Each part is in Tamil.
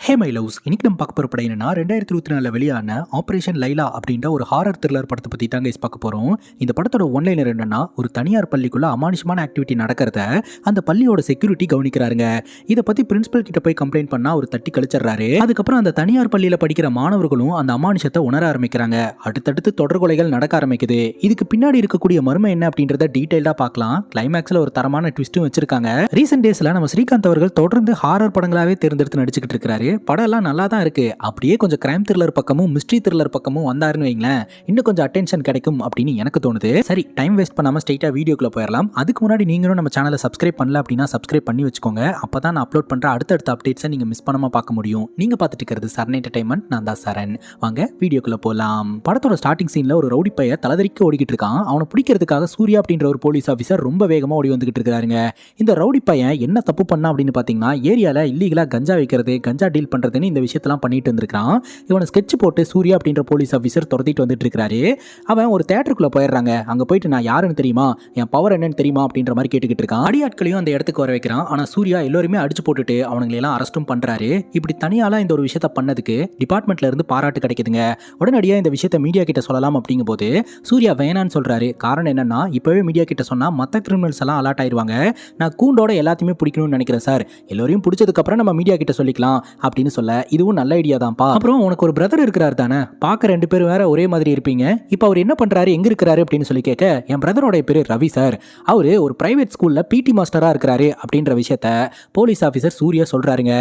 ஹே மை லவ்ஸ், இன்னைக்கு நம்ம பார்க்க போகிற படம் என்னன்னா 2024 வெளியான ஆப்ரேஷன் லைலா அப்படின்ற ஒரு ஹாரர் த்ரில்லர் படத்தை பற்றி தாங்க பார்க்க போகிறோம். இந்த படத்தோட ஒன்லைனர் என்னன்னா, ஒரு தனியார் பள்ளிக்குள்ள அமானுஷமான ஆக்டிவிட்டி நடக்கிறத அந்த பள்ளியோட செக்யூரிட்டி கவனிக்கிறாருங்க. இதை பற்றி பிரின்சிபல் கிட்ட போய் கம்ப்ளைண்ட் பண்ணா அவர் தட்டி கழிச்சிடறாரு. அதுக்கப்புறம் அந்த தனியார் பள்ளியில் படிக்கிற மாணவர்களும் அந்த அமானுஷத்தை உணர ஆரம்பிக்கிறாங்க. அடுத்தடுத்து தொடர்கொலைகள் நடக்க ஆரம்பிக்குது. இதுக்கு பின்னாடி இருக்கக்கூடிய மர்மம் என்ன அப்படின்றத டீடைல்டா பார்க்கலாம். கிளைமேக்ஸ்ல ஒரு தரமான ட்விஸ்டும் வச்சிருக்காங்க. ரீசெண்ட் டேஸ்ல நம்ம ஸ்ரீகாந்த் அவர்கள் தொடர்ந்து ஹாரர் படங்களாவே தேர்ந்தெடுத்து நடிச்சுக்கிட்டு இருக்காரு. படம் எல்லாம் நல்லா தான் இருக்கு. அப்படியே கொஞ்சம் கிரைம் த்ரில்லர் பக்கமும் மிஸ்ட்ரி த்ரில்லர் பக்கமும் வந்தாருன்னு வைங்களேன், இன்னும் கொஞ்சம் அட்டென்ஷன் கிடைக்கும் அப்படின்னு எனக்கு தோணுது. சரி, டைம் வேஸ்ட் பண்ணாம ஸ்ட்ரைட்டா வீடியோக்குள்ள போயிடலாம். அதுக்கு முன்னாடி நீங்களும் நம்ம சேனலை சப்ஸ்கிரைப் பண்ணல அப்படின்னா சப்ஸ்கிரைப் பண்ணி வச்சுக்கோங்க. அப்பதான் நான் அப்லோட் பண்ற அடுத்தடுத்த அப்டேட்ஸை நீங்க மிஸ் பண்ணாம பார்க்க முடியும். நீங்க பார்த்துட்டு இருக்கிறது சரண் என்டர்டைன்மெண்ட். நான் தான் சரண். வாங்க வீடியோக்குள்ள போலாம். படத்தோட ஸ்டார்டிங் சீன்ல ஒரு ரவுடி பைய தலைதறிக்க ஓடிக்கிட்டு இருக்கான். அவனை பிடிக்கிறதுக்காக சூர்யா அப்படின்ற ஒரு போலீஸ் ஆஃபீஸர் ரொம்ப வேகமா ஓடி வந்துகிட்டு இருக்காருங்க. இந்த ரவுடி பையன் என்ன தப்பு பண்ணா அப்படின்னு பாத்தீங்கன்னா, ஏரியால இல்லீகலா கஞ்சா வைக்கிறது, கஞ்சா டீல் பண்றதுன்னு இந்த விஷயத்தெல்லாம் பண்ணிட்டு இருந்திருக்கான். இவனை ஸ்கெட்ச் போட்டு சூர்யா அப்படின்ற போலீஸ் ஆஃபீஸர் துரத்திட்டு வந்துட்டு இருக்காரு. அவன் ஒரு தியேட்டருக்குள்ள போயிடுறாங்க. அங்க போயிட்டு நான் யாருன்னு தெரியுமா, என் பவர் என்னன்னு தெரியுமா அப்படின்ற மாதிரி கேட்டுக்கிட்டு இருக்கான். அடியாட்களையும் அந்த இடத்துக்கு வர வைக்கிறான். ஆனா சூர்யா எல்லாருமே அடிச்சு போட்டுட்டு அவங்களை எல்லாம் அரெஸ்டும் பண்றாரு. இப்படி தனியால இந்த ஒரு விஷயத்த பண்ணதுக்கு டிபார்ட்மெண்ட்ல இருந்து பாராட்டு கிடைக்குதுங்க. உடனடியா இந்த விஷயத்த மீடியா கிட்ட சொல்லலாம் அப்படிங்கும் போது சூர்யா வேணான்னு சொல்றாரு. காரணம் என்னன்னா, இப்பவே மீடியா கிட்ட சொன்னா மத்த கிரிமினல்ஸ் எல்லாம் அலர்ட் ஆயிருவாங்க. நான் கூண்டோட எல்லாத்தையுமே பிடிக்கணும்னு நினைக்கிறேன் சார். எல்லாரையும் பிடிச்சதுக்கு அப்புறம் நம்ம மீடியா கிட்ட சொல்லிக்கலாம் அப்படின்னு சொல்ல, இதுவும் நல்ல ஐடியா தான்ப்பா. அப்புறம் உனக்கு ஒரு பிரதர் இருக்கிறாரு தானே, பார்க்க ரெண்டு பேரும் வேற ஒரே மாதிரி இருப்பீங்க. இப்போ அவர் என்ன பண்றாரு, எங்க இருக்கிறாரு அப்படின்னு சொல்லி கேட்க, என் பிரதரோட பேரு ரவி சார். அவரு ஒரு பிரைவேட் ஸ்கூல்ல பிடி மாஸ்டரா இருக்கிறாரு அப்படின்ற விஷயத்த போலீஸ் ஆஃபீஸர் சூர்யா சொல்றாருங்க.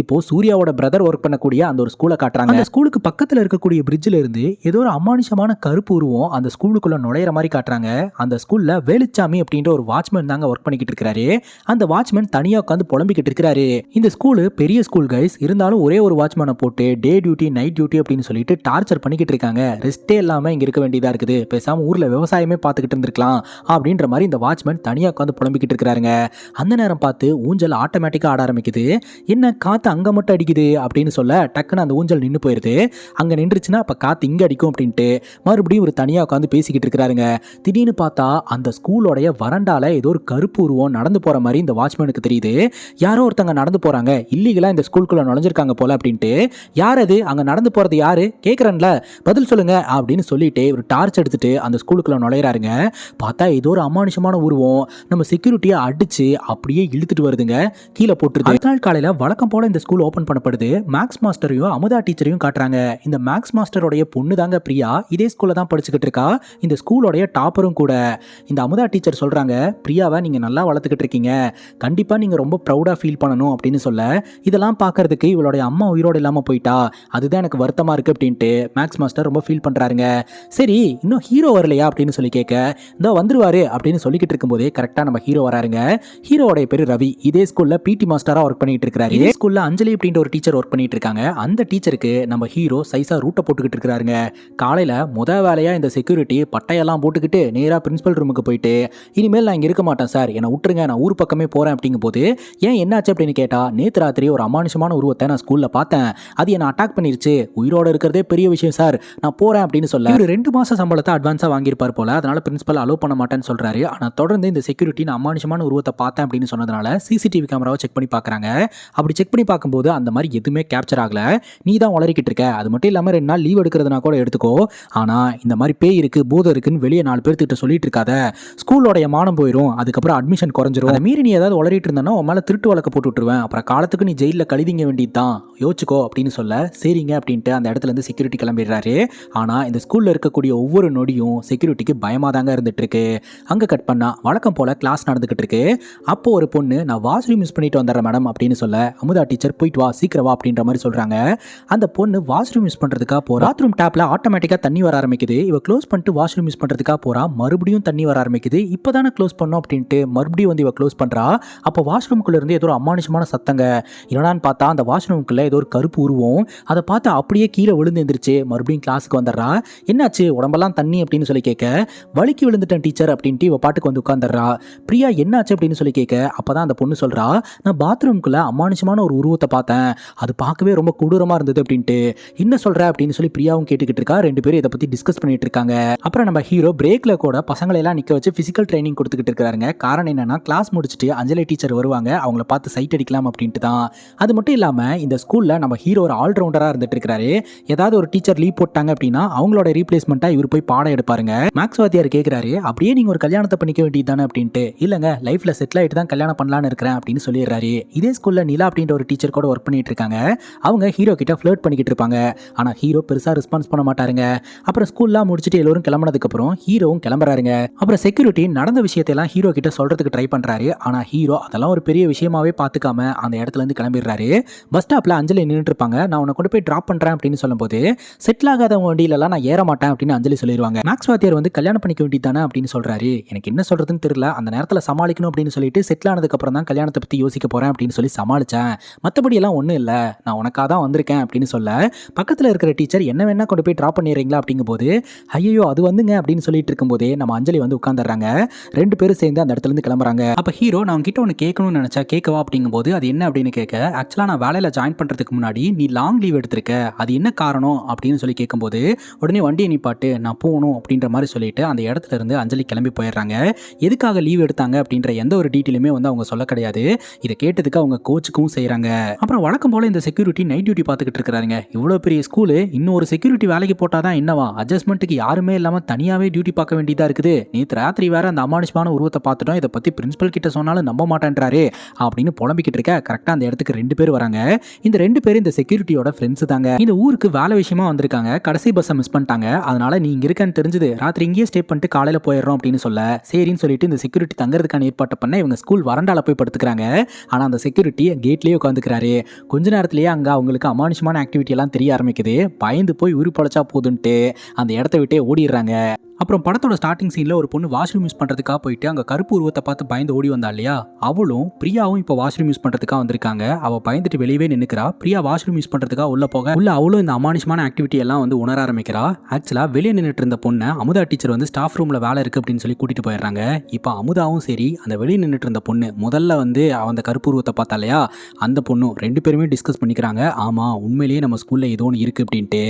இப்போ சூர்யாவோட பிரதர் ஒர்க் பண்ணக்கூடிய அந்த ஒரு ஸ்கூலை காட்டுறாங்க. அந்த ஸ்கூலுக்கு பக்கத்துல இருக்கக்கூடிய பிரிட்ஜ்ல இருந்து ஏதோ ஒரு அமானுஷமான கருப்பு உருவம் அந்த ஸ்கூலுக்குள்ள நுழையிற மாதிரி காட்டுறாங்க. அந்த ஸ்கூல்ல வேலுச்சாமி அப்படின்ற ஒரு வாட்ச்மேன் தாங்க ஒர்க் பண்ணிக்கிட்டு இருக்காரு. அந்த வாட்ச்மேன் தனியா உட்காந்து புலம்பிக்கிட்டு இருக்காரு. இந்த ஸ்கூலு பெரிய ஸ்கூல் கைஸ், இருந்தாலும் ஒரே ஒரு வாட்ச்மேனை போட்டு டே டியூட்டி நைட் டியூட்டி அப்படின்னு சொல்லிட்டு டார்ச்சர் பண்ணிக்கிட்டு இருக்காங்க. ரெஸ்டே இல்லாம இங்க இருக்க வேண்டியதா இருக்குது. பேசாம ஊர்ல விவசாயமே பார்த்துக்கிட்டு இருந்திருக்கலாம் அப்படின்ற மாதிரி இந்த வாட்ச்மேன் தனியா உட்காந்து புலம்பிக்கிட்டு இருக்காருங்க. அந்த நேரம் பார்த்து ஊஞ்சல் ஆட்டோமேட்டிக்கா ஆட ஆரம்பிக்குது. என்ன காத்து அங்க மட்டும் அடிக்குது அப்படின்னு சொல்ல, டக்குன்னு அந்த ஊஞ்சல் நின்று போயிருது. அங்க நின்றுச்சுன்னா அப்ப காத்து இங்க அடிக்கும் அப்படின்ட்டு மறுபடியும் ஒரு தனியா உட்காந்து பேசிக்கிட்டு இருக்காருங்க. திடீர்னு பார்த்தா அந்த ஸ்கூலோடைய வறண்டால ஏதோ ஒரு கருப்பு உருவம் நடந்து போற மாதிரி இந்த வாட்ச்மேனுக்கு தெரியுது. யாரோ ஒருத்தங்க நடந்து போறாங்க, இல்லீகலா இந்த ஸ்கூலுக்குள்ள நுழைஞ்சிருக்காங்க போல அப்படின்ட்டு. யார் அது, அங்க நடந்து போறது யாரு கேக்குறேன்ல, பதில் சொல்லுங்க அப்படின்னு சொல்லிட்டு ஒரு டார்ச் எடுத்துட்டு அந்த ஸ்கூலுக்குள்ள நுழையிறாருங்க. பார்த்தா ஏதோ ஒரு அமானுஷமான உருவம் நம்ம செக்யூரிட்டியை அடிச்சு அப்படியே இழுத்துட்டு வருதுங்க, கீழே போட்டுருது. அடுத்த நாள் காலையில வழக்கம் போல இந்த ஸ்கூல் ஓபன் பண்ணப்படுது. மேக்ஸ் மாஸ்டரையும் அமுதா டீச்சரையும் காட்டுறாங்க. இந்த மேக்ஸ் மாஸ்டரோடைய பொண்ணு தாங்க பிரியா. இதே ஸ்கூல்ல தான் படிச்சுக்கிட்டு இருக்கா. இந்த ஸ்கூலோடைய டாப்பரும் கூட. இந்த அமுதா டீச்சர் சொல்றாங்க, பிரியாவை நீங்க நல்லா வளர்த்துக்கிட்டு இருக்கீங்க, கண்டிப்பா நீங்க ரொம்ப ப்ரௌடா ஃபீல் பண்ணணும் அப்படின்னு சொல்ல, இதெல்லாம் பார்க்கறதுக்கு இவளுடைய அம்மா உயிரோடு இல்லாம போயிட்டா, அதுதான் எனக்கு வருத்தமா இருக்கு அப்படின்ட்டு மேக்ஸ் மாஸ்டர் ரொம்ப ஃபீல் பண்றாருங்க. சரி, இன்னும் ஹீரோ வரலையா அப்படின்னு சொல்லி கேட்க, இதோ வந்துருவாரு அப்படின்னு சொல்லிக்கிட்டு இருக்கும்போதே கரெக்டா நம்ம ஹீரோ வராருங்க. ஹீரோவோட பேரு ரவி. இதே ஸ்கூல்ல பிடி மாஸ்டரா ஒர்க் பண்ணிட்டு இருக்காரு. இதே ஸ்கூல்ல அஞ்சலி அப்படின்ற ஒரு டீச்சர் ஒர்க் பண்ணிட்டு இருக்காங்க. அந்த டீச்சருக்கு நம்ம ஹீரோ சைஸா ரூட்டை போட்டுக்கிட்டு இருக்காருங்க. காலையில வேலையா இந்த செக்யூரிட்டி பட்டையெல்லாம் போட்டுக்கிட்டு நேரா பிரின்சிபல் ரூமுக்கு போயிட்டு, இனிமேல் நான் இங்க இருக்க மாட்டேன் சார், என்னை விட்டுருங்க, நான் ஊர் பக்கமே போறேன் அப்படிங்கும் போது, ஏன் என்னாச்சு அப்படின்னு கேட்டா, நேத்து ராத்திரி ஒரு அமானுஷமான உருவத்தை நான் ஸ்கூல்ல பார்த்தேன், அது என்ன அட்டாக் பண்ணிருச்சு, உயிரோட இருக்கிறதே பெரிய விஷயம் சார், நான் போறேன் அப்படின்னு சொல்ல, ஒரு 2 மாசம் சம்பளத்தை அட்வான்ஸா வாங்கியிருப்பார் போல. அதனால பிரின்சிபல் அலோவ் பண்ண மாட்டேன்னு சொல்றாரு. ஆனா தொடர்ந்து இந்த செக்யூரிட்டி நான் அமானுஷமான உருவத்தை பார்த்தேன் அப்படின்னு சொன்னதுனால சிசிடிவி கேமராவை செக் பண்ணி பார்க்கறாங்க. அப்படி செக் பண்ணி பார்க்கும்போது அந்த மாதிரி எதுவுமே கேப்சர் ஆகல. நீ தான் உளறிக்கிட்டு இருக்க, அது மட்டும் இல்லாம 2 நாள் லீவ் எடுக்கிறதுனா கூட எடுத்துக்கோ, ஆனா இந்த மாதிரி பேய் இருக்கு பூதம் இருக்குன்னு வெளியே 4 பேர்கிட்ட சொல்லிட்டு இருக்காத, ஸ்கூலோடைய மானம் போயிடும், அதுக்கப்புறம் அட்மிஷன் குறைஞ்சிரும், அதை மீறி நீ ஏதாவது உளறிட்டு இருந்தா உன் மேல திருட்டு வழக்கு போட்டு விட்டுருவேன், அப்புறம் காலத்துக்கு நீ ஜெயில கழிதிங்க வேண்டியதுதான், யோசிச்சுக்கோ அப்படின்னு சொல்ல, சரிங்க அப்படின்ட்டு அந்த இடத்துல இருந்து செக்யூரிட்டி கிளம்பிடுறாரு. ஆனா இந்த ஸ்கூல்ல இருக்கக்கூடிய ஒவ்வொரு நொடியும் செக்யூரிட்டிக்கு பயமா தாங்க இருந்துட்டு இருக்கு. அங்க கட் பண்ணா வழக்கம் போல கிளாஸ் நடந்துகிட்டு இருக்கு. அப்போ ஒரு பொண்ணு, நான் வாஷ்ரூம் யூஸ் பண்ணிட்டு வந்துடுறேன் மேடம் அப்படின்னு சொல்ல, அமுதா டீச்சர் போயிட்டு வா சீக்கிரம் வா அப்படின்ற மாதிரி சொல்றாங்க. அந்த பொண்ணு வாஷ்ரூம் யூஸ் பண்றதுக்காக போறா. பாத்ரூம் டேப்ல ஆட்டோமேட்டிக்கா தண்ணி வர ஆரம்பிக்குது. இவ க்ளோஸ் பண்ணிட்டு வாஷ்ரூம் யூஸ் பண்றதுக்காக போறா. மறுபடியும் தண்ணி வர ஆரம்பிக்குது. இப்பதானே க்ளோஸ் பண்ணோம் அப்படின்ட்டு மறுபடியும் வந்து இவ க்ளோஸ் பண்றா. அப்போ வாஷ்ரூம்குள்ள இருந்து ஏதோ ஒரு அமானுஷமான சத்தங்க. என்னடான்னு பார்த்தா அந்த வாஷ்ரூம்குள்ள ஏதோ ஒரு கருப்பு உருவம். அதை பார்த்து அப்படியே கீழே விழுந்து எந்திரிச்சு மறுபடியும் கிளாஸுக்கு வந்துடுறா. என்னாச்சு உடம்பெல்லாம் தண்ணி அப்படின்னு சொல்லி கேட்க, வலிக்கு விழுந்துட்டேன் டீச்சர் அப்படின்ட்டு இவ பாட்டுக்கு வந்து உட்காந்துடுறா. பிரியா என்னாச்சு அப்படின்னு சொல்லி கேட்க, அப்பதான் அந்த பொண்ணு சொல்றா, நான் பாத்ரூம்குள்ள அமானுஷமான ஒரு உருவத்தை பார்த்தேன், அது பார்க்கவே ரொம்ப கொடூரமா இருந்தது அப்படின்ட்டு. என்ன சொல்ற அப்படின்னு சொல்லி பிரியாவும் கேட்டுக்கிட்டு இருக்கா. 2 பேரும் இதை பத்தி டிஸ்கஸ் பண்ணிட்டு இருக்காங்க. அப்புறம் நம்ம ஹீரோ பிரேக்ல கூட பசங்களை எல்லாம் நிக்க வச்சு பிசிக்கல் ட்ரைனிங் கொடுத்துக்கிட்டு இருக்காருங்க. காரணம் என்னன்னா, கிளாஸ் முடிச்சுட்டு அஞ்சலி டீச்சர் வருவாங்க, அவங்கள பார்த்து சைட் அடிக்கலாம் அப்படின்ட்டு தான். அது மட்டும் இல்லாம இந்த ஸ்கூல்ல நம்ம ஹீரோ ஒரு ஆல்ரவுண்டரா இருந்துட்டு இருக்காரு. ஏதாவது ஒரு டீச்சர் லீவ் போட்டாங்க அப்படின்னா அவங்களோட ரீப்ளேஸ்மெண்டா இவர் போய் பாடம் எடுப்பாருங்க. மேக்ஸ் வாத்தியார் கேக்குறாரு, அப்படியே நீங்க ஒரு கல்யாணத்தை பண்ணிக்க வேண்டியது தானே அப்படின்ட்டு. இல்லங்க, லைஃப்ல செட்டில் ஆயிட்டு தான் கல்யாணம் பண்ணலான்னு இருக்கிறேன் அப்படின்னு சொல்லிடுறாரு. இதே ஸ்கூல்ல நிலா அப்படின்ற ஒரு டீச்சர் கூட ஒர்க் பண்ணிட்டு இருக்காங்க. அவங்க ஹீரோ கிட்ட ஃபிளர்ட் பண்ணிக்கிட்டு இருப்பாங்க. ஆனா ஹீரோ பெருசா ரெஸ்பான்ஸ் பண்ண மாட்டாருங்க. அப்புறம் ஸ்கூல்லாம் முடிச்சுட்டு எல்லாரும் கிளம்பினதுக்கு அப்புறம் ஹீரோவும் கிளம்புறாருங்க. அப்புறம் செக்யூரிட்டி நடந்த விஷயத்தையெல்லாம் ஹீரோ கிட்ட சொல்றதுக்கு ட்ரை பண்றாரு. ஆனா ஹீரோ அதெல்லாம் ஒரு பெரிய விஷயமாவே பாத்துக்காம அந்த இடத்துல இருந்து கிளம்பிடுறாரு. பஸ் ஸ்டாப்ல அஞ்சலி நின்றுட்டு இருப்பாங்க. நான் உன்னை கொண்டு போய் டிராப் பண்றேன் அப்படின்னு சொல்லும்போது, செட்டில் ஆகாதவங்க வண்டியில நான் ஏற மாட்டேன் அப்படின்னு அஞ்சலி சொல்லிடுவாங்க. மேக்ஸ் வாத்தியார் வந்து கல்யாணம் பண்ணிக்க வேண்டியது தானே அப்படின்னு சொல்றாரு. எனக்கு என்ன சொல்றதுன்னு தெரியல, அந்த நேரத்துல சமாளிக்கணும் அப்படின்னு சொல்லிட்டு செட்டில் ஆனதுக்கு அப்புறம் தான் கல்யாணத்தை பத்தி யோசிக்க போறேன் அப்படின்னு சொல்லி சமாளிச்சேன். மற்றபடி எல்லாம் ஒன்றும் இல்லை, நான் உனக்காக தான் வந்திருக்கேன் அப்படின்னு சொல்ல, பக்கத்தில் இருக்கிற டீச்சர் என்ன வேணா கொண்டு போய் ட்ராப் பண்ணிடுறீங்களா அப்படிங்கும்போது, ஐயோ அது வந்துங்க அப்படின்னு சொல்லிட்டு இருக்கும்போதே நம்ம அஞ்சலி வந்து உட்காந்துடுறாங்க. ரெண்டு பேரும் சேர்ந்து அந்த இடத்துல இருந்து கிளம்புறாங்க. அப்போ ஹீரோ நான் உங்ககிட்ட ஒன்று கேட்கணும்னு நினைச்சா கேட்கவா அப்படிங்கும்போது, அது என்ன அப்படின்னு கேட்க, ஆக்சுவலாக நான் வேலையில் ஜாயின் பண்ணுறதுக்கு முன்னாடி நீ லாங் லீவ் எடுத்திருக்க, அது என்ன காரணம் அப்படின்னு சொல்லி கேட்கும்போது, உடனே வண்டியை நிப்பாட்டு நான் போகணும் அப்படின்ற மாதிரி சொல்லிட்டு அந்த இடத்துல இருந்து அஞ்சலி கிளம்பி போயிடுறாங்க. எதுக்காக லீவ் எடுத்தாங்க அப்படின்ற எந்த ஒரு டீட்டெயிலுமே வந்து அவங்க சொல்ல கிடையாது. இதை கேட்டதுக்கு அவங்க கோச்சுக்கும் செய்கிறாங்க. அப்புறம் வழக்கம் போல இந்த செக்யூரிட்டி நைட் டியூட்டி பார்த்துக்கிட்டு இருக்கிறாங்க. இவ்வளோ பெரிய ஸ்கூலு, இன்னும் ஒரு செக்யூரிட்டி வேலைக்கு போட்டாதான் என்னவா, அட்ஜஸ்ட்மெண்ட்டுக்கு யாருமே இல்லாமல் தனியாகவே டியூட்டி பார்க்க வேண்டியதாக இருக்குது. நேற்று ராத்திரி வேற அந்த அமானுஷமான உருவத்தை பார்த்துட்டோம், இதை பற்றி பிரின்சிபல் கிட்ட சொன்னாலும் நம்ப மாட்டேன்றாரு அப்படின்னு புலம்பிக்கிட்டு இருக்க கரெக்டாக அந்த இடத்துக்கு ரெண்டு பேர் வராங்க. இந்த ரெண்டு பேரும் இந்த செக்யூரிட்டியோட ஃப்ரெண்ட்ஸ் தாங்க. இந்த ஊருக்கு வேலை விஷயமா வந்திருக்காங்க. கடைசி பஸ்ஸை மிஸ் பண்ணிட்டாங்க. அதனால நீ இங்க இருக்கன்னு தெரிஞ்சது, ராத்திரி இங்கேயே ஸ்டே பண்ணிட்டு காலையில போயிடுறோம் அப்படின்னு சொல்ல, சரின்னு சொல்லிட்டு இந்த செக்யூரிட்டி தங்கறதுக்கான ஏற்பாட்டை பண்ண இவங்க ஸ்கூல் வரண்டால போய் படுத்துக்கிறாங்க. ஆனா அந்த செக்யூரிட்டி கேட்லயே உட்காந்துக்கிறாரு. கொஞ்ச நேரத்திலேயே அங்க அவங்களுக்கு அமானுஷமான ஆக்டிவிட்டி எல்லாம் தெரிய ஆரம்பிக்குது. பயந்து போய் உரு பொழைச்சா போதுன்ட்டு அந்த இடத்த விட்டே ஓடிடுறாங்க. அப்புறம் படத்தோட ஸ்டார்டிங் சீனில் ஒரு பொண்ணு வாஷ்ரூம் யூஸ் பண்ணுறதுக்காக போயிட்டு அங்கே கருப்பு உருவத்தை பார்த்து பயந்து ஓடி வந்தா இல்லையா, அவளும் பிரியாவும் இப்போ வாஷ்ரூம் யூஸ் பண்ணுறதுக்காக வந்திருக்காங்க. அவள் பயந்துட்டு வெளியவே நின்றுக்கிறா. பிரியா வாஷ்ரூம் யூஸ் பண்ணுறதுக்காக உள்ள போக உள்ள அவளும் இந்த அமானுஷமான ஆக்டிவிட்டி எல்லாம் வந்து உணர ஆரம்பிக்கிறா. ஆக்சுவலாக வெளியே நின்றுட்டு இருந்த பொண்ணை அமுதா டீச்சர் வந்து ஸ்டாஃப் ரூமில் வேலை இருக்குது அப்படின்னு சொல்லி கூட்டிகிட்டு போயிடுறாங்க. இப்போ அமுதாவும் சரி, அந்த வெளியே நின்றுட்டு இருந்த பொண்ணு முதல்ல வந்து அந்த கருப்பு உருவத்தை பார்த்தா இல்லையா, அந்த பொண்ணும் ரெண்டு பேருமே டிஸ்கஸ் பண்ணிக்கிறாங்க. ஆமாம், உண்மையிலேயே நம்ம ஸ்கூலில் ஏதோ ஒன்று இருக்குது அப்படின்ட்டு.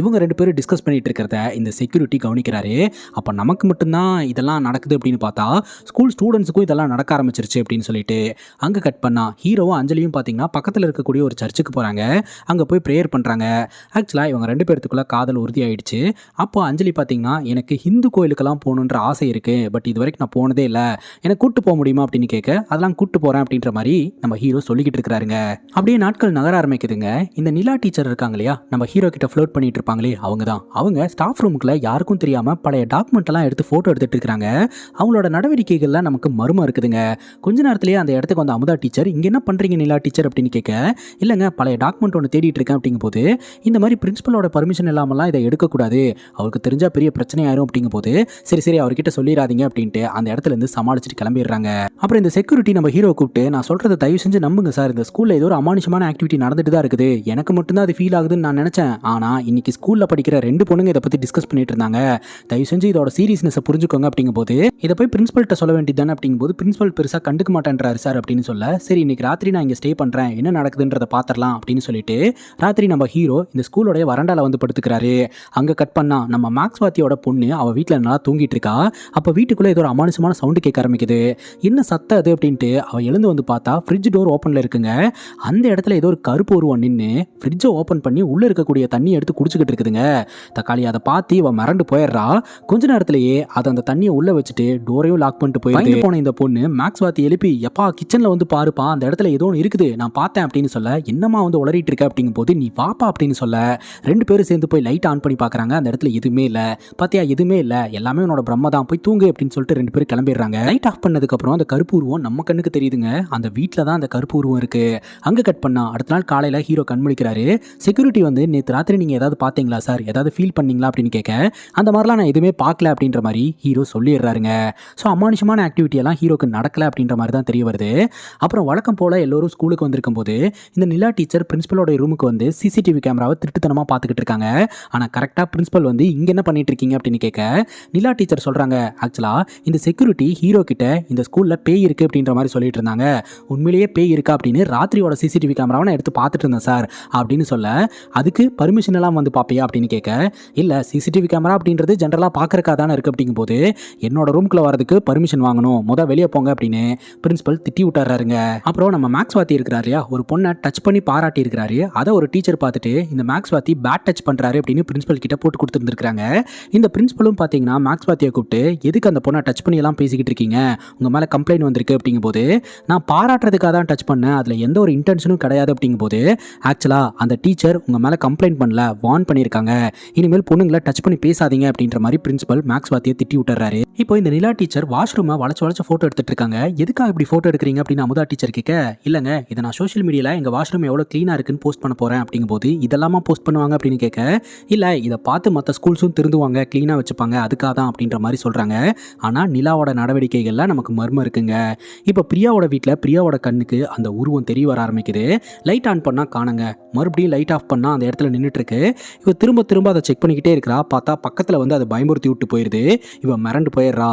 இவங்க ரெண்டு பேரும் டிஸ்கஸ் பண்ணிட்டு இருக்கிறத இந்த செக்யூரிட்டி கவனிக்கிறாரு. அப்போ நமக்கு மட்டும்தான் இதெல்லாம் நடக்குது அப்படின்னு பார்த்தா ஸ்கூல் ஸ்டூடெண்ட்ஸுக்கும் இதெல்லாம் நடக்க ஆரம்பிச்சிருச்சு அப்படின்னு சொல்லிட்டு அங்கே கட் பண்ணா ஹீரோவும் அஞ்சலியும் பார்த்தீங்கன்னா பக்கத்தில் இருக்கக்கூடிய ஒரு சர்ச்சுக்கு போகிறாங்க. அங்கே போய் ப்ரேயர் பண்ணுறாங்க. ஆக்சுவலாக இவங்க ரெண்டு பேர்த்துக்குள்ள காதல் உறுதி ஆயிடுச்சு. அப்போ அஞ்சலி பார்த்தீங்கன்னா எனக்கு ஹிந்து கோயிலுக்கெல்லாம் போகணுன்ற ஆசை இருக்குது, பட் இது வரைக்கும் நான் போனதே இல்லை, எனக்கு கூட்டு போக முடியுமா அப்படின்னு கேட்க, அதெல்லாம் கூட்டு போகிறேன் அப்படின்ற மாதிரி நம்ம ஹீரோ சொல்லிக்கிட்டு இருக்கிறாருங்க. அப்படியே நாட்கள் நகர ஆரம்பிக்குதுங்க. இந்த நிலா டீச்சர் இருக்காங்க இல்லையா, நம்ம ஹீரோ கிட்ட ஃப்ளோட் பண்ணிட்டு இருப்பாங்களே, அவங்க ஸ்டாஃப் ரூமுக்குள்ள யாருக்கும் தெரியாம பழைய டாக்குமெண்ட் எல்லாம் எடுத்து போட்டோ எடுத்துட்டு இருக்காங்க. அவங்களோட நடவடிக்கைகள்லாம் நமக்கு மர்மம் இருக்குதுங்க. கொஞ்ச நேரத்திலேயே அந்த இடத்துக்கு வந்த அமுதா டீச்சர், இங்க என்ன பண்றீங்க நிலா டீச்சர் அப்படின்னு கேட்க, இல்லைங்க பழைய டாக்குமெண்ட் ஒன்று தேடிட்டு இருக்கேன் அப்படிங்கும்போது, இந்த மாதிரி பிரின்சிபலோட பர்மிஷன் இல்லாமலாம் இதை எடுக்கக்கூடாது, அவருக்கு தெரிஞ்சா பெரிய பிரச்சனை ஆயிரும் அப்படிங்கும்போது, சரி அவர்கிட்ட சொல்லிடாதீங்க அப்படின்ட்டு அந்த இடத்துல இருந்து சமாளிச்சுட்டு கிளம்பிடுறாங்க. அப்புறம் இந்த செக்யூரிட்டி நம்ம ஹீரோ கூப்பிட்டு, நான் சொல்றதை தயவு செஞ்சு நம்புங்க சார், இந்த ஸ்கூல்ல ஏதோ ஒரு அமானுஷமான ஆக்டிவிட்டி நடந்துட்டு தான் இருக்குது, எனக்கு மட்டும்தான் அது ஃபீல் ஆகுதுன்னு நான் நினைச்சேன், ஆனா இன்னைக்கு ஸ்கூல்ல படிக்கிற ரெண்டு பொண்ணுங்க இதை பத்தி டிஸ்கஸ் பண்ணிட்டு இருந்தாங்க, தயவு செஞ்சு இதோட சீரியஸ்னஸை புரிஞ்சுக்கோங்க அப்படிங்கும்போது, இதை போய் பிரின்சிபல்கிட்ட சொல்ல வேண்டியது தானே அப்படிங்கும்போது, பிரின்சிபல் பெருசாக கண்டுக்க மாட்டேன்றாரு சார் அப்படின்னு சொல்ல, சரி இன்னைக்கு ராத்திரி நான் இங்கே ஸ்டே பண்ணுறேன், என்ன நடக்குதுன்றதை பார்த்துடலாம் அப்படின்னு சொல்லிட்டு ராத்திரி நம்ம ஹீரோ இந்த ஸ்கூலோடைய வரண்டால வந்து படுத்துக்கிறாரு. அங்கே கட் பண்ணா நம்ம மேக்ஸ் வாத்தியோட பொண்ணு அவள் வீட்டில் நல்லா தூங்கிட்டு இருக்கா. அப்போ வீட்டுக்குள்ளே ஏதோ ஒரு அமானுஷமான சவுண்டு கேட்க ஆரம்பிக்குது. என்ன சத்தம் அது அப்படின்ட்டு அவள் எழுந்து வந்து பார்த்தா ஃப்ரிட்ஜ் டோர் ஓப்பனில் இருக்குங்க. அந்த இடத்துல ஏதோ ஒரு கருப்பு உருவம் நின்று ஃப்ரிட்ஜை ஓப்பன் பண்ணி உள்ளே இருக்கக்கூடிய தண்ணி எடுத்து குடிச்சுக்கிட்டு இருக்குதுங்க. தக்காளி அதை பார்த்து இவன் மிரண்டு போயிடுறா. கொஞ்ச நேரத்திலேயே அதை அந்த தண்ணியை உள்ள வச்சுட்டு டோரையும் லாக் பண்ணிட்டு போயிட்டு போன இந்த பொண்ணு மேக்ஸ் வாத்தி எழுப்பி, எப்பா கிச்சன்ல வந்து பாருப்பா, அந்த இடத்துல ஏதோ ஒன்று இருக்குது நான் பார்த்தேன் அப்படின்னு சொல்ல, என்னமா வந்து உளறிட்டு இருக்க அப்படிங்கும் போது, நீ வாப்பா அப்படின்னு சொல்ல, ரெண்டு பேரும் சேர்ந்து போய் லைட் ஆன் பண்ணி பார்க்குறாங்க. அந்த இடத்துல எதுவுமே இல்லை. பாத்தியா எதுவுமே இல்லை, எல்லாமே உன்னோட பிரம்ம தான், போய் தூங்கு அப்படின்னு சொல்லிட்டு ரெண்டு பேரும் கிளம்பிடுறாங்க. லைட் ஆஃப் பண்ணதுக்கு அப்புறம் அந்த கருப்பு உருவம் நம்ம கண்ணுக்கு தெரியுதுங்க. அந்த வீட்டில் தான் அந்த கருப்பு உருவம் இருக்கு. அங்கே கட் பண்ணா அடுத்த நாள் காலையில் ஹீரோ கண்முழிக்கிறாரு. செக்யூரிட்டி வந்து, நேற்று ராத்திரி நீங்கள் ஏதாவது பார்த்தீங்களா சார், ஏதாவது ஃபீல் பண்ணீங்களா அப்படின்னு கேட்க, அந்த மாதிரிலாம் நான் எதுவுமே பார்க்கல அப்படின்ற மாதிரி ஹீரோ சொல்லிடுறாருங்க. ஸோ அமானுஷமான ஆக்டிவிட்டி எல்லாம் ஹீரோக்கு நடக்கல அப்படின்ற மாதிரி தான் தெரிய வருது. அப்புறம் வழக்கம் போல எல்லோரும் ஸ்கூலுக்கு வந்திருக்கும் போது இந்த நிலா டீச்சர் பிரின்சிபலோட ரூமுக்கு வந்து சிசிடிவி கேமராவை திருட்டுத்தனமாக பார்த்துக்கிட்டு இருக்காங்க. ஆனால் கரெக்டாக பிரின்சிபல் வந்து இங்கே என்ன பண்ணிட்டு இருக்கீங்க அப்படின்னு கேட்க, நிலா டீச்சர் சொல்கிறாங்க, ஆக்சுவலாக இந்த செக்யூரிட்டி ஹீரோ கிட்ட இந்த ஸ்கூலில் பேய் இருக்குது அப்படின்ற மாதிரி சொல்லிட்டு இருந்தாங்க. உண்மையிலேயே பேய் இருக்கா அப்படின்னு ராத்திரியோட சிசிடிவி கேமராவை நான் எடுத்து பார்த்துட்டு இருந்தேன் சார் அப்படின்னு சொல்ல, அதுக்கு பர்மிஷன் எல்லாம் வந்து பார்ப்பியா அப்படின்னு கேட்க, இல்லை சிசிடிவி கேமரா அப்படின்றது ஜென்ரலாக பார்க்கறக்கா தானே இருக்குது அப்படிங்கும்போது என்னோட ரூம்குள்ளே வரதுக்கு பர்மிஷன் வாங்கணும், வெளியே போங்க அப்படின்னு பிரின்சிபல் திட்டி விட்டுறாருங்க. அப்புறம் நம்ம மேக்ஸ் வாத்தி இருக்கிறாரு இல்லையா, ஒரு பொண்ணை டச் பண்ணி பாராட்டி இருக்கிறாரு. அதை ஒரு டீச்சர் பார்த்துட்டு இந்த மேக்ஸ் வாத்தி பேட் டச் பண்ணுறாரு அப்படின்னு பிரின்சிபல் கிட்ட போட்டு கொடுத்துருந்துருக்காங்க. இந்த பிரின்சிபலும் பார்த்தீங்கன்னா மேக்ஸ் வாத்தியை கூப்பிட்டு எதுக்கு அந்த பொண்ணை டச் பண்ணி எல்லாம் பேசிக்கிட்டு இருக்கீங்க, உங்கள் மேலே கம்ப்ளைண்ட் வந்திருக்கு அப்படிங்கும்போது நான் பாராட்டுறதுக்காக தான் டச் பண்ணேன், அதில் எந்த ஒரு இன்டென்ஷனும் கிடையாது அப்படிங்கும்போது ஆக்சுவலாக அந்த டீச்சர் உங்கள் மேலே கம்ப்ளைண்ட் பண்ணல, வார்ன் பண்ணியிருக்காங்க, இனிமேல் பொண்ணுங்களை டச் பண்ணி பேசாதீங்க அப்படின்ற மாதிரி பிரின்சிபல் மேக்ஸ் வாத்தியை திட்டி விட்டுறாரு. இப்போ இந்த நிலா டீச்சர் வாஷ்ரூமை வளைச்சு ஃபோட்டோ எடுத்துட்டு இருக்காங்க. எதுக்காக இப்படி ஃபோட்டோ எடுக்கிறீங்க அப்படின்னு அமுதா டீச்சர் கேட்க, இல்லைங்க இதை நான் சோஷியல் மீடியாவில் எங்கள் வாஷ்ரூம் எவ்வளோ க்ளீனாக இருக்குன்னு போஸ்ட் பண்ண போகிறேன் அப்படிங்கும்போது இதெல்லாமா போஸ்ட் பண்ணுவாங்க அப்படின்னு கேட்க, இல்லை இதை பார்த்து மற்ற ஸ்கூல்ஸும் திருந்துவாங்க, க்ளீனாக வச்சுப்பாங்க, அதுக்காக தான் அப்படின்ற மாதிரி சொல்கிறாங்க. ஆனால் நிலாவோட நடவடிக்கைகள்லாம் நமக்கு மர்மம் இருக்குங்க. இப்போ பிரியாவோட வீட்டில் பிரியாவோட கண்ணுக்கு அந்த உருவம் தெரிய வர ஆரம்பிக்குது. லைட் ஆன் பண்ணால் காணுங்க, மறுபடியும் லைட் ஆஃப் பண்ணால் அந்த இடத்துல நின்றுட்டுருக்கு. இவ திரும்ப அதை செக் பண்ணிக்கிட்டே இருக்கிறா. பார்த்தா பக்கத்தில் வந்து அதை பயமுறுத்தி விட்டு போயிடுது. இவ மிரண்டு போயிடுறா.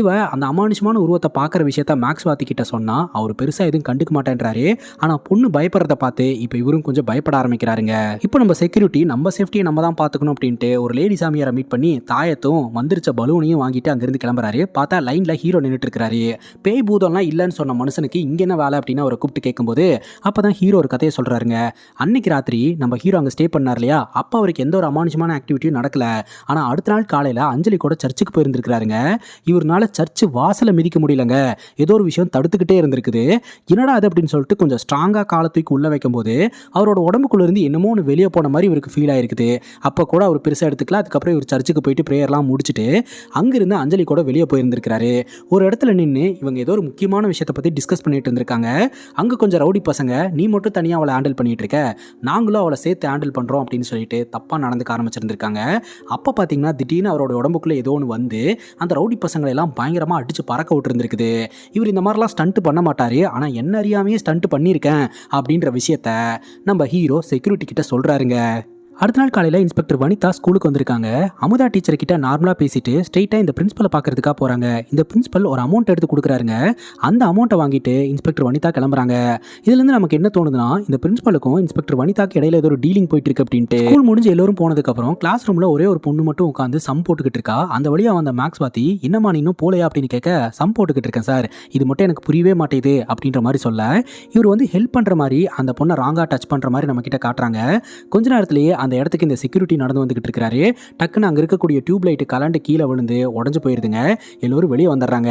இவ அந்த அமானுஷமான உருவத்தை பார்க்குற விஷயத்த மேக்ஸ் வாத்தி கிட்ட சொன்னால் அவர் பெருசாக எதுவும் கண்டுக்க மாட்டேன்றாரு. ஆனால் பொண்ணு பயப்படுறத பார்த்து இப்போ இவரும் கொஞ்சம் பயப்பட ஆரம்பிக்கிறாருங்க. இப்போ நம்ம செக்யூரிட்டி நம்ம சேஃப்டியை நம்ம தான் பார்த்துக்கணும் அப்படின்ட்டு ஒரு லேடி சாமியாரை மீட் பண்ணி தாயத்தும் மந்திரிச்ச பலூனையும் வாங்கிட்டு அங்கேருந்து கிளம்புறாரு. பார்த்தா லைனில் ஹீரோ நின்றுட்டு இருக்கிறாரு. பேய் பூதம்லாம் இல்லைன்னு சொன்ன மனுஷனுக்கு இங்கே என்ன வேலை அப்படின்னு அவரை கூப்பிட்டு கேட்கும்போது அப்போ தான் ஹீரோ ஒரு கதையை சொல்கிறாருங்க. அன்னைக்கு ராத்திரி நம்ம ஹீரோ அங்கே ஸ்டே பண்ணார் இல்லையா, அப்போ அவருக்கு எந்த ஒரு அமானுஷமான ஆக்டிவிட்டியும் நடக்கல. ஆனால் அடுத்த நாள் காலையில் அஞ்சலி கூட சர்ச்சுக்கு போயிருந்துருக்காருங்க. இவருனால சர்ச்சு வாசலை மிதிக்க முடியலங்க, ஏதோ ஒரு விஷயம் தடுத்துக்கிட்டே இருந்திருக்குது. என்னடா அது அப்படின்னு சொல்லிட்டு கொஞ்சம் ஸ்ட்ராங்காக காலத்துக்கு உள்ளே வைக்கும்போது அவரோட உடம்புக்குள்ளேருந்து என்னமோ ஒன்று வெளியே போன மாதிரி இவருக்கு ஃபீல் ஆயிருக்குது. அப்போ கூட அவர் பெருசாக எடுத்துக்கல. அதுக்கப்புறம் இவர் சர்ச்சுக்கு போயிட்டு ப்ரேயர்லாம் முடிச்சுட்டு அங்கிருந்து அஞ்சலி கூட வெளியே போயிருந்திருக்கிறாரு. ஒரு இடத்துல நின்று இவங்க ஏதோ ஒரு முக்கியமான விஷயத்தை பற்றி டிஸ்கஸ் பண்ணிட்டு இருந்திருக்காங்க. அங்கே கொஞ்சம் ரவுடி பசங்க, நீ மட்டும் தனியாக அவளை ஹேண்டில் பண்ணிட்டு இருக்க, நாங்களும் அவளை சேர்த்து ஹேண்டில் பண்ணுறோம் அப்படின்னு சொல்லிட்டு தப்பாக நடந்துக்க ஆரம்பிச்சிருந்திருக்காங்க. அப்போ பார்த்தீங்கன்னா திடீர்னு அவரோட உடம்புக்குள்ளே ஏதோ ஒன்று வந்து அந்த ரவுடி பசங்களை எல்லாம் பயங்கரமாக அடித்து பறக்க விட்டுருந்துருக்குது. இவர் இந்த மாதிரிலாம் ஸ்டண்ட் பண்ண மாட்டார், ஆனால் என்ன அறியாமையே ஸ்டண்ட் பண்ணியிருக்கேன் அப்படின்ற விஷயத்த நம்ம ஹீரோ செக்யூரிட்டி கிட்ட சொல்கிறாருங்க. அடுத்த நாள் காலையில் இன்ஸ்பெக்டர் வனிதா ஸ்கூலுக்கு வந்திருக்காங்க. அமுதா டீச்சர் கிட்ட நார்மலாக பேசிட்டு ஸ்ட்ரெயிட்டாக இந்த பிரின்சிபலை பார்க்கறதுக்காக போகிறாங்க. இந்த பிரின்சிபல் ஒரு அமௌண்ட் எடுத்து கொடுக்குறாருங்க. அந்த அமௌண்ட்டை வாங்கிட்டு இன்ஸ்பெக்டர் வனிதா கிளம்புறாங்க. இதுலேருந்து நமக்கு என்ன தோணுதுன்னா, இந்த பிரின்சிபலுக்கும் இன்ஸ்பெக்டர் வனிதாக்கு இடையில ஏதோ ஒரு டீலிங் போயிட்டு இருக்கு அப்படின்ட்டு. ஸ்கூல் முடிஞ்சு எல்லோரும் போனதுக்கப்புறம் கிளாஸ் ரூமில் ஒரே ஒரு பொண்ணு மட்டும் உட்காந்து சம் போட்டுக்கிட்டு இருக்கா. அந்த வழியாக வந்த மேக்ஸ் வாத்தி, என்னம்மா நீ இன்னும் போலையா அப்படின்னு கேட்க, சம் போட்டுக்கிட்டு இருக்கேன் சார், இது மட்டும் எனக்கு புரியவே மாட்டேது அப்படின்ற மாதிரி சொல்ல, இவர் வந்து ஹெல்ப் பண்ணுற மாதிரி அந்த பொண்ணை ராங்காக டச் பண்ணுற மாதிரி நம்ம கிட்ட காட்டுறாங்க. கொஞ்ச நேரத்திலேயே அந்த இடத்துக்கு இந்த செக்யூரிட்டி நடந்து வந்துகிட்டு இருக்காரு. டக்குன்னு அங்கே இருக்கக்கூடிய டியூப் லைட் கலண்டு கீழே விழுந்து உடஞ்சு போயிருதுங்க. எல்லோரும் வெளியே வந்துடுறாங்க.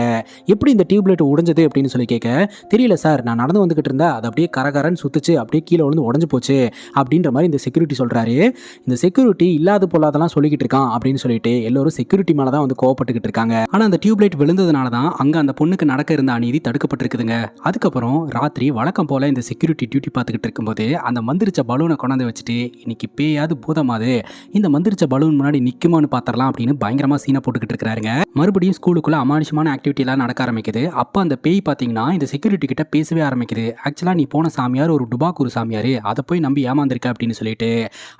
எப்படி இந்த டியூப் லைட் உடஞ்சது அப்படின்னு சொல்லி கேட்க, தெரியல சார், நான் நடந்து வந்துகிட்டு இருந்தா அது அப்படியே கரகரன்னு சுத்துச்சு, அப்படியே கீழே விழுந்து உடஞ்சு போச்சு அப்படின்ற மாதிரி இந்த செக்யூரிட்டி சொல்றாரு. இந்த செக்யூரிட்டி இல்லாத பொல்லாதெல்லாம் சொல்லிக்கிட்டு இருக்கான் அப்படின்னு சொல்லிட்டு எல்லோரும் செக்யூரிட்டி மேலே தான் வந்து கோவப்பட்டுக்கிட்டு இருக்காங்க. ஆனால் அந்த டியூப் லைட் விழுந்ததுனால தான் அங்கே அந்த பொண்ணுக்கு நடக்க இருந்த அநீதி தடுக்கப்பட்டிருக்குதுங்க. அதுக்கப்புறம் ராத்திரி வழக்கம் போல இந்த செக்யூரிட்டி டியூட்டி பார்த்துக்கிட்டு இருக்கும்போது அந்த மந்திரிச்ச பலூனை கொண்டாந்து வச்சுட்டு, இன்னைக்கு பேயாது பூதமாது இந்த மந்திரிச்ச பலூன் முன்னாடி நிக்குமான்னு பார்த்தரலாம் அப்படின்னு பயங்கரமா சீனை போட்டுக்கிட்டு இருக்காருங்க. மறுபடியும் ஸ்கூலுக்குள்ள அமானுஷமான ஆக்டிவிட்டி எல்லாம் நடக்க ஆரம்பிக்குது. அப்போ அந்த பேய் பார்த்தீங்கன்னா இந்த செக்யூரிட்டி கிட்ட பேசவே ஆரம்பிக்குது. ஆக்சுவலா நீ போன சாமியார் ஒரு டுபாக்கூர் சாமியார், அதை போய் நம்பி ஏமாந்திருக்க அப்படின்னு சொல்லிட்டு,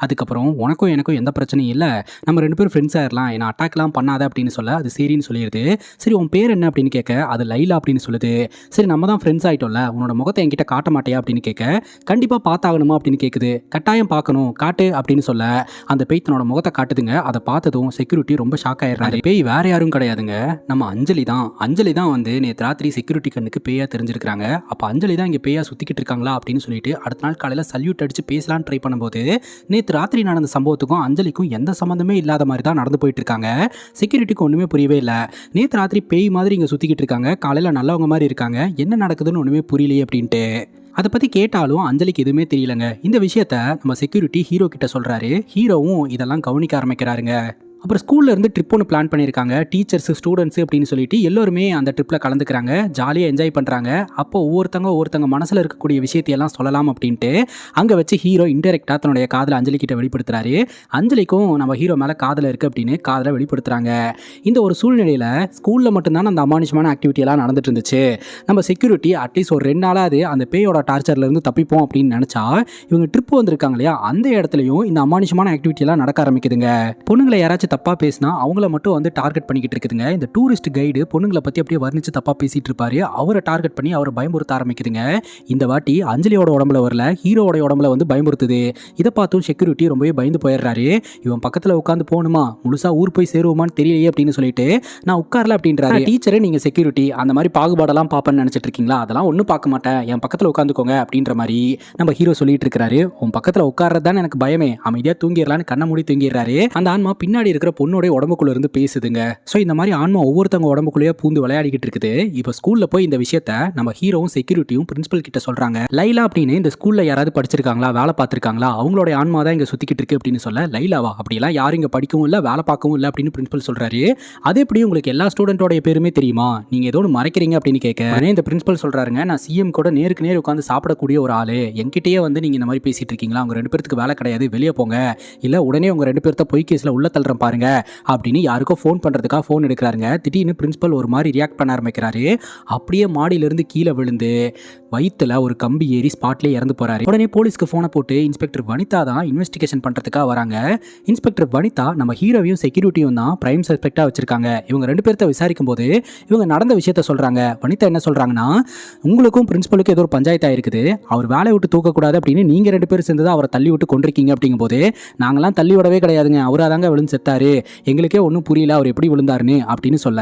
அதுக்கப்புறம் உனக்கும் எனக்கும் எந்த பிரச்சனையும் இல்லை, நம்ம ரெண்டு பேரும் ஃப்ரெண்ட்ஸ் ஆயிடலாம், என்ன அட்டாக்லாம் பண்ணாத அப்படின்னு சொல்ல அது சரின்னு சொல்லிடுது. சரி உன் பேர் என்ன அப்படின்னு கேட்க, அது லைலா அப்படின்னு சொல்லுது. சரி நம்ம தான் ஃப்ரெண்ட்ஸ் ஆகிட்டோம்ல, உன்னோட முகத்தை என்கிட்ட காட்ட மாட்டியா அப்படின்னு கேட்க, கண்டிப்பாக பார்த்தாகணுமா அப்படின்னு கேட்குது. கட்டாயம் பார்க்கணும், காட்டு அப்படின்னு சொல்ல அந்த பேய் தன்னோட முகத்தை காட்டுதுங்க. அதை பார்த்ததும் செக்யூரிட்டி ரொம்ப ஷாக் ஆயிடுறாரு. பேய் வேற யாரும் கிடையாதுங்க, நம்ம அஞ்சலி தான். அஞ்சலி தான் வந்து நேற்று ராத்திரி செக்யூரிட்டி கண்ணுக்கு பேயா தெரிஞ்சிருக்காங்க. அப்போ அஞ்சலி தான் இங்கே பேயா சுற்றிக்கிட்டு இருக்காங்களா அப்படின்னு சொல்லிட்டு அடுத்த நாள் காலையில் சல்யூட் அடிச்சு பேசலான்னு ட்ரை பண்ணும்போது நேற்று ராத்திரி நடந்த சம்பவத்துக்கும் அஞ்சலிக்கும் எந்த சம்மந்தமே இல்லாத மாதிரி தான் நடந்து போயிட்டு இருக்காங்க. செக்யூரிட்டிக்கு ஒன்றுமே புரியவே இல்லை. நேற்று ராத்திரி பேய் மாதிரி இங்கே சுற்றிக்கிட்டு இருக்காங்க, காலையில் நல்லவங்க மாதிரி இருக்காங்க, என்ன நடக்குதுன்னு ஒன்றுமே புரியலையே அப்படின்ட்டு. அதை பற்றி கேட்டாலும் அஞ்சலிக்கு எதுவுமே தெரியலங்க. இந்த விஷயத்த நம்ம செக்யூரிட்டி ஹீரோ கிட்ட சொல்கிறாரு. ஹீரோவும் இதெல்லாம் கவனிக்க ஆரம்பிக்கிறாருங்க. அப்புறம் ஸ்கூல்ல இருந்து ட்ரிப் ஒன்று பிளான் பண்ணியிருக்காங்க. டீச்சர்ஸ், ஸ்டூடெண்ட்ஸ் அப்படின்னு சொல்லிட்டு எல்லோருமே அந்த ட்ரிப்பில் கலந்துக்கிறாங்க, ஜாலியாக என்ஜாய் பண்ணுறாங்க. அப்போ ஒவ்வொருத்தங்க மனசில் இருக்கக்கூடிய விஷயத்தையெல்லாம் சொல்லலாம் அப்படின்ட்டு அங்கே வச்சு ஹீரோ இன்டெரக்டாக தன்னுடைய காதலை அஞ்சலி கிட்ட வெளிப்படுத்துறாரு. அஞ்சலிக்கும் நம்ம ஹீரோ மேலே காதல் இருக்குது அப்படின்னு காதலை வெளிப்படுத்துகிறாங்க. இந்த ஒரு சூழ்நிலையில் ஸ்கூலில் மட்டும்தான் அந்த அமானுஷமான ஆக்டிவிட்டியெல்லாம் நடந்துட்டு இருந்துச்சு. நம்ம செக்யூரிட்டி அட்லீஸ்ட் ஒரு 2 நாளாவது அந்த பேயோட டார்ச்சர்லேருந்து தப்பிப்போம் அப்படின்னு நினச்சா, இவங்க ட்ரிப் வந்திருக்காங்க இல்லையா, அந்த இடத்துலையும் இந்த அமானுஷமான ஆக்டிவிட்டியெல்லாம் நடக்க ஆரம்பிக்குதுங்க. பொண்ணுங்களை யாராச்சும் யாராச்சும் தப்பா பேசினா அவங்கள மட்டும் வந்து டார்கெட் பண்ணிக்கிட்டு இருக்குதுங்க. இந்த டூரிஸ்ட் கைடு பொண்ணுங்களை பத்தி அப்படியே வர்ணிச்சு தப்பா பேசிட்டு இருப்பாரு. அவரை டார்கெட் பண்ணி அவரை பயமுறுத்த ஆரம்பிக்குதுங்க. இந்த வாட்டி அஞ்சலியோட உடம்புல வரல, ஹீரோவோட உடம்புல வந்து பயமுறுத்துது. இதை பார்த்தும் செக்யூரிட்டி ரொம்பவே பயந்து போயிடுறாரு. இவன் பக்கத்துல உட்காந்து போகணுமா, முழுசா ஊர் போய் சேருவோமான்னு தெரியலையே அப்படின்னு சொல்லிட்டு நான் உட்காரல அப்படின்றாரு. டீச்சரே நீங்க செக்யூரிட்டி அந்த மாதிரி பாகுபாடெல்லாம் பாப்பேன்னு நினைச்சிட்டு இருக்கீங்களா? அதெல்லாம் ஒன்றும் பார்க்க மாட்டேன், என் பக்கத்துல உட்காந்துக்கோங்க அப்படின்ற மாதிரி நம்ம ஹீரோ சொல்லிட்டு இருக்காரு. உன் பக்கத்துல உட்கார்றது தான் எனக்கு பயமே, அமைதியா தூங்கிடலான்னு கண்ண மூடி தூங்கிடுறாரு. அந்த ஆன்மா பின்னாடி இருக்கிற பொண்ணோட உடம்புக்குள்ள இருந்து பேசுதுங்க. ஸோ இந்த மாதிரி ஆன்மா ஒவ்வொருத்தவங்க உடம்புக்குள்ளேயே பூந்து விளையாடிக்கிட்டு இருக்குது. இப்போ ஸ்கூல்ல போய் இந்த விஷயத்த நம்ம ஹீரோவும் செக்யூரிட்டியும் பிரின்சிபல் கிட்ட சொல்றாங்க. லைலா அப்படின்னு இந்த ஸ்கூல்ல யாராவது படிச்சிருக்காங்களா, வேலை பார்த்திருக்காங்களா, அவங்களோட ஆன்மா தான் இங்க சுத்திக்கிட்டு இருக்கு அப்படின்னு சொல்ல, லைலாவா அப்படிலாம் யாரும் இங்க படிக்கவும் இல்லை வேலை பார்க்கவும் இல்லை அப்படின்னு பிரின்சிபல் சொல்றாரு. அது எப்படி உங்களுக்கு எல்லா ஸ்டூடெண்டோட பேருமே தெரியுமா, நீங்க ஏதோ ஒன்று மறைக்கிறீங்க அப்படின்னு கேட்க இந்த பிரின்சிபல் சொல்றாருங்க, நான் சிஎம் கூட நேருக்கு நேர் உட்காந்து சாப்பிடக்கூடிய ஒரு ஆளு, என்கிட்டயே வந்து நீங்க இந்த மாதிரி பேசிட்டு இருக்கீங்களா, அவங்க 2 பேருக்கு வேலை கிடையாது, வெளியே போங்க, இல்ல உடனே உங்க 2 பேர்த்த பொய் கேஸ்ல உள்ள தள்ளுறேன் பாருங்க அப்படின்னு யாருக்கோ ஃபோன் பண்றதுக்காக ஃபோன் எடுக்கிறாருங்க. திடீர்னு பிரின்சிபல் ஒரு மாதிரி ரியாக்ட் பண்ண ஆரம்பிக்கிறாரு. அப்படியே மாடியிலிருந்து கீழே விழுந்து வயிற்றுல ஒரு கம்பி ஏறி ஸ்பாட்லேயே இறந்து போறாரு. உடனே போலீஸ்க்கு ஃபோனை போட்டு இன்ஸ்பெக்டர் வனிதா தான் இன்வெஸ்டிகேஷன் பண்றதுக்காக வராங்க. இன்ஸ்பெக்டர் வனிதா நம்ம ஹீரோவையும் செக்யூரிட்டியும் தான் பிரைம் சஸ்பெக்டா வச்சிருக்காங்க. இவங்க 2 பேர்த்த விசாரிக்கும் போது இவங்க நடந்த விஷயத்த சொல்றாங்க. வனிதா என்ன சொல்றாங்கன்னா, உங்களுக்கும் பிரின்சிபலுக்கும் ஏதோ ஒரு பஞ்சாயத்து ஆயிருக்குது, அவர் வேலையை விட்டு தூக்கக்கூடாது அப்படின்னு நீங்க 2 பேரும் சேர்ந்து அவரை தள்ளி விட்டு கொண்டிருக்கீங்க அப்படிங்கும் போது, நாங்களாம் தள்ளி விடவே கிடையாதுங்க, அவராதாங்க விழுந்து செத்தாரு, எங்களுக்கே ஒன்றும் புரியல அவர் எப்படி விழுந்தாருன்னு அப்படின்னு சொல்ல,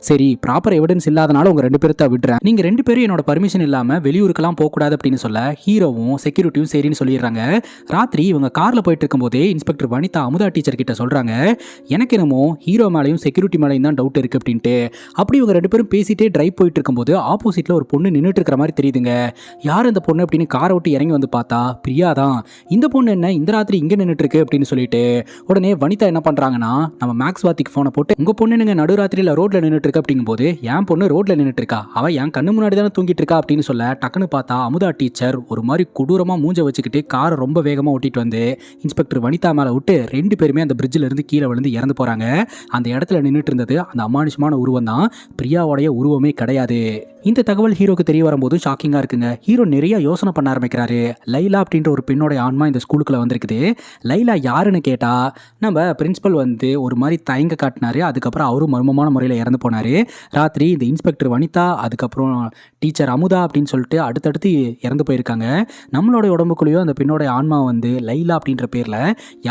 சரி ப்ராப்பர் எவிடன்ஸ் இல்லாதனால உங்க 2 பேர்த்த விடுறேன், நீங்க 2 பேரும் என்னோட பர்மிஷன் இல்லாம வெளியூருக்கெல்லாம் போகக்கூடாது அப்படின்னு சொல்ல, ஹீரோவும் செக்யூரிட்டியும் சரின்னு சொல்லிடுறாங்க. ராத்திரி இவங்க கார்ல போயிட்டு இருக்கும் போதே இன்ஸ்பெக்டர் வனிதா அமுதா டீச்சர் கிட்ட சொல்றாங்க, எனக்கு என்னமோ ஹீரோ மேலையும் செக்யூரிட்டி மேலையும் தான் டவுட் இருக்கு அப்படின்ட்டு. அப்படி இவங்க 2 பேரும் பேசிட்டே டிரைவ் போயிட்டு இருக்கும்போது ஆப்போசிட்ல ஒரு பொண்ணு நின்றுட்டு இருக்கிற மாதிரி தெரியுதுங்க. யார் அந்த பொண்ணு அப்படின்னு காரை விட்டு இறங்கி வந்து பார்த்தா பிரியா தான். இந்த பொண்ணு என்ன இந்த ராத்திரி இங்க நின்றுட்டு இருக்கு அப்படின்னு சொல்லிட்டு உடனே வனிதா என்ன பண்றாங்கன்னா, நம்ம மேக்ஸ் வாத்திக்கு போனை போட்டு, உங்க பொண்ணு நீங்க நடுராத்திரியில ரோட்ல நின்றுட்டு இருக்கு அப்படிங்கும் போது, என் பொண்ணு ரோட்ல நின்றுட்டு இருக்கா, அவ என் கண்ணு முன்னாடி தானே தூங்கிட்டு இருக்கா அப்படின்னு சொல்ல, டக்குன்னு பார்த்தா அமுதா டீச்சர் ஒரு மாதிரி கொடூரமா மூஞ்ச வச்சுக்கிட்டு காரை ரொம்ப வேகமா ஓட்டிட்டு வந்து இன்ஸ்பெக்டர் வனிதா மேல விட்டு 2 பேருமே அந்த பிரிட்ஜில் இருந்து கீழே விழுந்து இறந்து போறாங்க. அந்த இடத்துல நின்றுட்டு இருந்தது அந்த அமானுஷமான உருவம் தான், பிரியாவோடைய உருவமே கிடையாது. இந்த தகவல் ஹீரோக்கு தெரிய வரும்போது ஷாக்கிங்கா இருக்குங்க. ஹீரோ நிறைய யோசனை பண்ண ஆரம்பிக்கிறாரு. லைலா அப்படின்ற ஒரு பெண்ணோட ஆன்மா இந்த ஸ்கூலுக்குள்ள வந்திருக்குது. லைலா யாருன்னு கேட்டா நம்ம பிரின்சிபல் வந்து ஒரு மாதிரி தயங்க காட்டினாரு. அதுக்கப்புறம் அவரும் மர்மமான முறையில் இறந்து போனாரு. ராத்திரி இந்த இன்ஸ்பெக்டர் வனிதா, அதுக்கப்புறம் டீச்சர் அமுதா அப்படின்னு சொல்லிட்டு அடுத்தடுத்து இறந்து போயிருக்காங்க. நம்மளோட உடம்புக்குள்ளேயும் அந்த பெண்ணோட ஆன்மா வந்து லைலா அப்படின்ற பேர்ல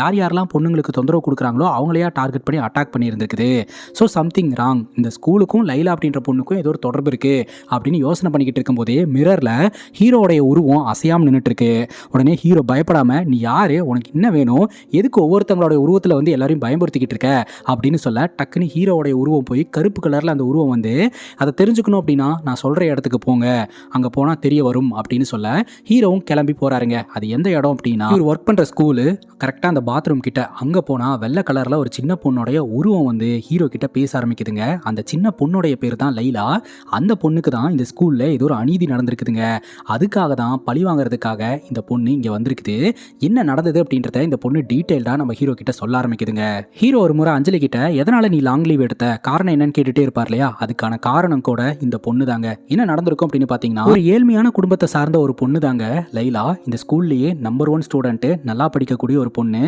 யார் யாரெல்லாம் பொண்ணுங்களுக்கு தொந்தரவு கொடுக்குறாங்களோ அவங்களையா டார்கெட் பண்ணி அட்டாக் பண்ணி இருந்திருக்குது. ஸோ சம்திங் ராங், இந்த ஸ்கூலுக்கும் லைலா அப்படின்ற பொண்ணுக்கும் ஏதோ ஒரு தொடர்பு இருக்கு அப்படின்னு யோசனை பண்ணிக்கிட்டு இருக்கும்போதே மிரர்ல ஹீரோடைய உருவம் அசையாம நின்றுட்டு இருக்கு. உடனே ஹீரோ பயப்படாம, நீ யாரு, உனக்கு என்ன வேணும், எதுக்கு ஒவ்வொருத்தங்களோட உருவத்தில் வந்து எல்லாரையும் பயன்படுத்திக்கிட்டு இருக்க அப்படின்னு சொல்ல, டக்குன்னு ஹீரோடைய உருவம் போய் கருப்பு கலர்ல அந்த உருவம் வந்து, அதை தெரிஞ்சுக்கணும் அப்படின்னா நான் சொல்ற இடத்துக்கு போங்க, அங்க போனா தெரிய வரும் அப்படின்னு சொல்ல ஹீரோவும் கிளம்பி போறாருங்க. அது எந்த இடம் அப்படின்னா, இவர் ஒர்க் பண்ற ஸ்கூலு கரெக்டா அந்த பாத்ரூம் கிட்ட. அங்க போனா வெள்ளை கலர்ல ஒரு சின்ன பொண்ணுடைய உருவம் வந்து ஹீரோ கிட்ட பேச ஆரம்பிக்குதுங்க. அந்த சின்ன பொண்ணுடைய பேர் தான் லைலா. அந்த பொண்ணுக்கு தான் இந்த ஸ்கூல்ல ஏதோ ஒரு அநீதி நடந்திருக்குதுங்க. அதுக்காக தான் பழி வாங்குறதுக்காக இந்த பொண்ணு இங்க வந்திருக்குது. என்ன நடந்தது அப்படின்றத இந்த பொண்ணு டீடைல்டா நம்ம ஹீரோ கிட்ட சொல்ல ஆரம்பிக்குதுங்க. ஹீரோ ஒரு முறை அஞ்சலி கிட்ட எதனால நீ லாங் லீவ் எடுத்த, காரணம் என்னன்னு கேட்டுட்டே இருப்பார் இல்லையா, அதுக்கான காரணம் கூட இந்த பொண்ணு தாங்க. என்ன நடந்திருக்கும் அப்படின்னு பாத்தீங்கன்னா, ஒரு ஏழ்மையான குடும்பத்தை சார்ந்த ஒரு பொண்ணு தாங்க லைலா. இந்த ஸ்கூல்லயே நம்பர் 1 ஸ்டூடெண்ட், நல்லா படிக்கக்கூடிய ஒரு பொண்ணு.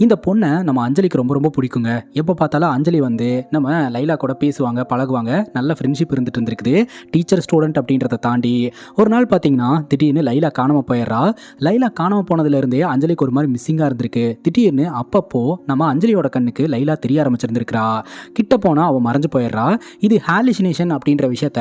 இந்த பொண்ணை நம்ம அஞ்சலிக்கு ரொம்ப ரொம்ப பிடிக்குங்க. எப்போ பார்த்தாலும் அஞ்சலி வந்து நம்ம லைலா கூட பேசுவாங்க, பழகுவாங்க, நல்ல ஃப்ரெண்ட்ஷிப் இருந்துட்டு இருந்திருக்குது. டீச்சர் ஸ்டூடெண்ட் அப்படின்றத தாண்டி ஒரு நாள் பார்த்தீங்கன்னா திடீர்னு லைலா காணாம போயிடுறா. லைலா காணாம போனதுலேருந்தே அஞ்சலிக்கு ஒரு மாதிரி மிஸ்ஸிங்காக இருந்திருக்கு. திடீர்னு அப்பப்போ நம்ம அஞ்சலியோட கண்ணுக்கு லைலா தெரிய ஆரம்பிச்சிருந்திருக்கிறா. கிட்ட போனால் அவள் மறைஞ்சு போயிடுறா. இது ஹாலுசினேஷன் அப்படின்ற விஷயத்த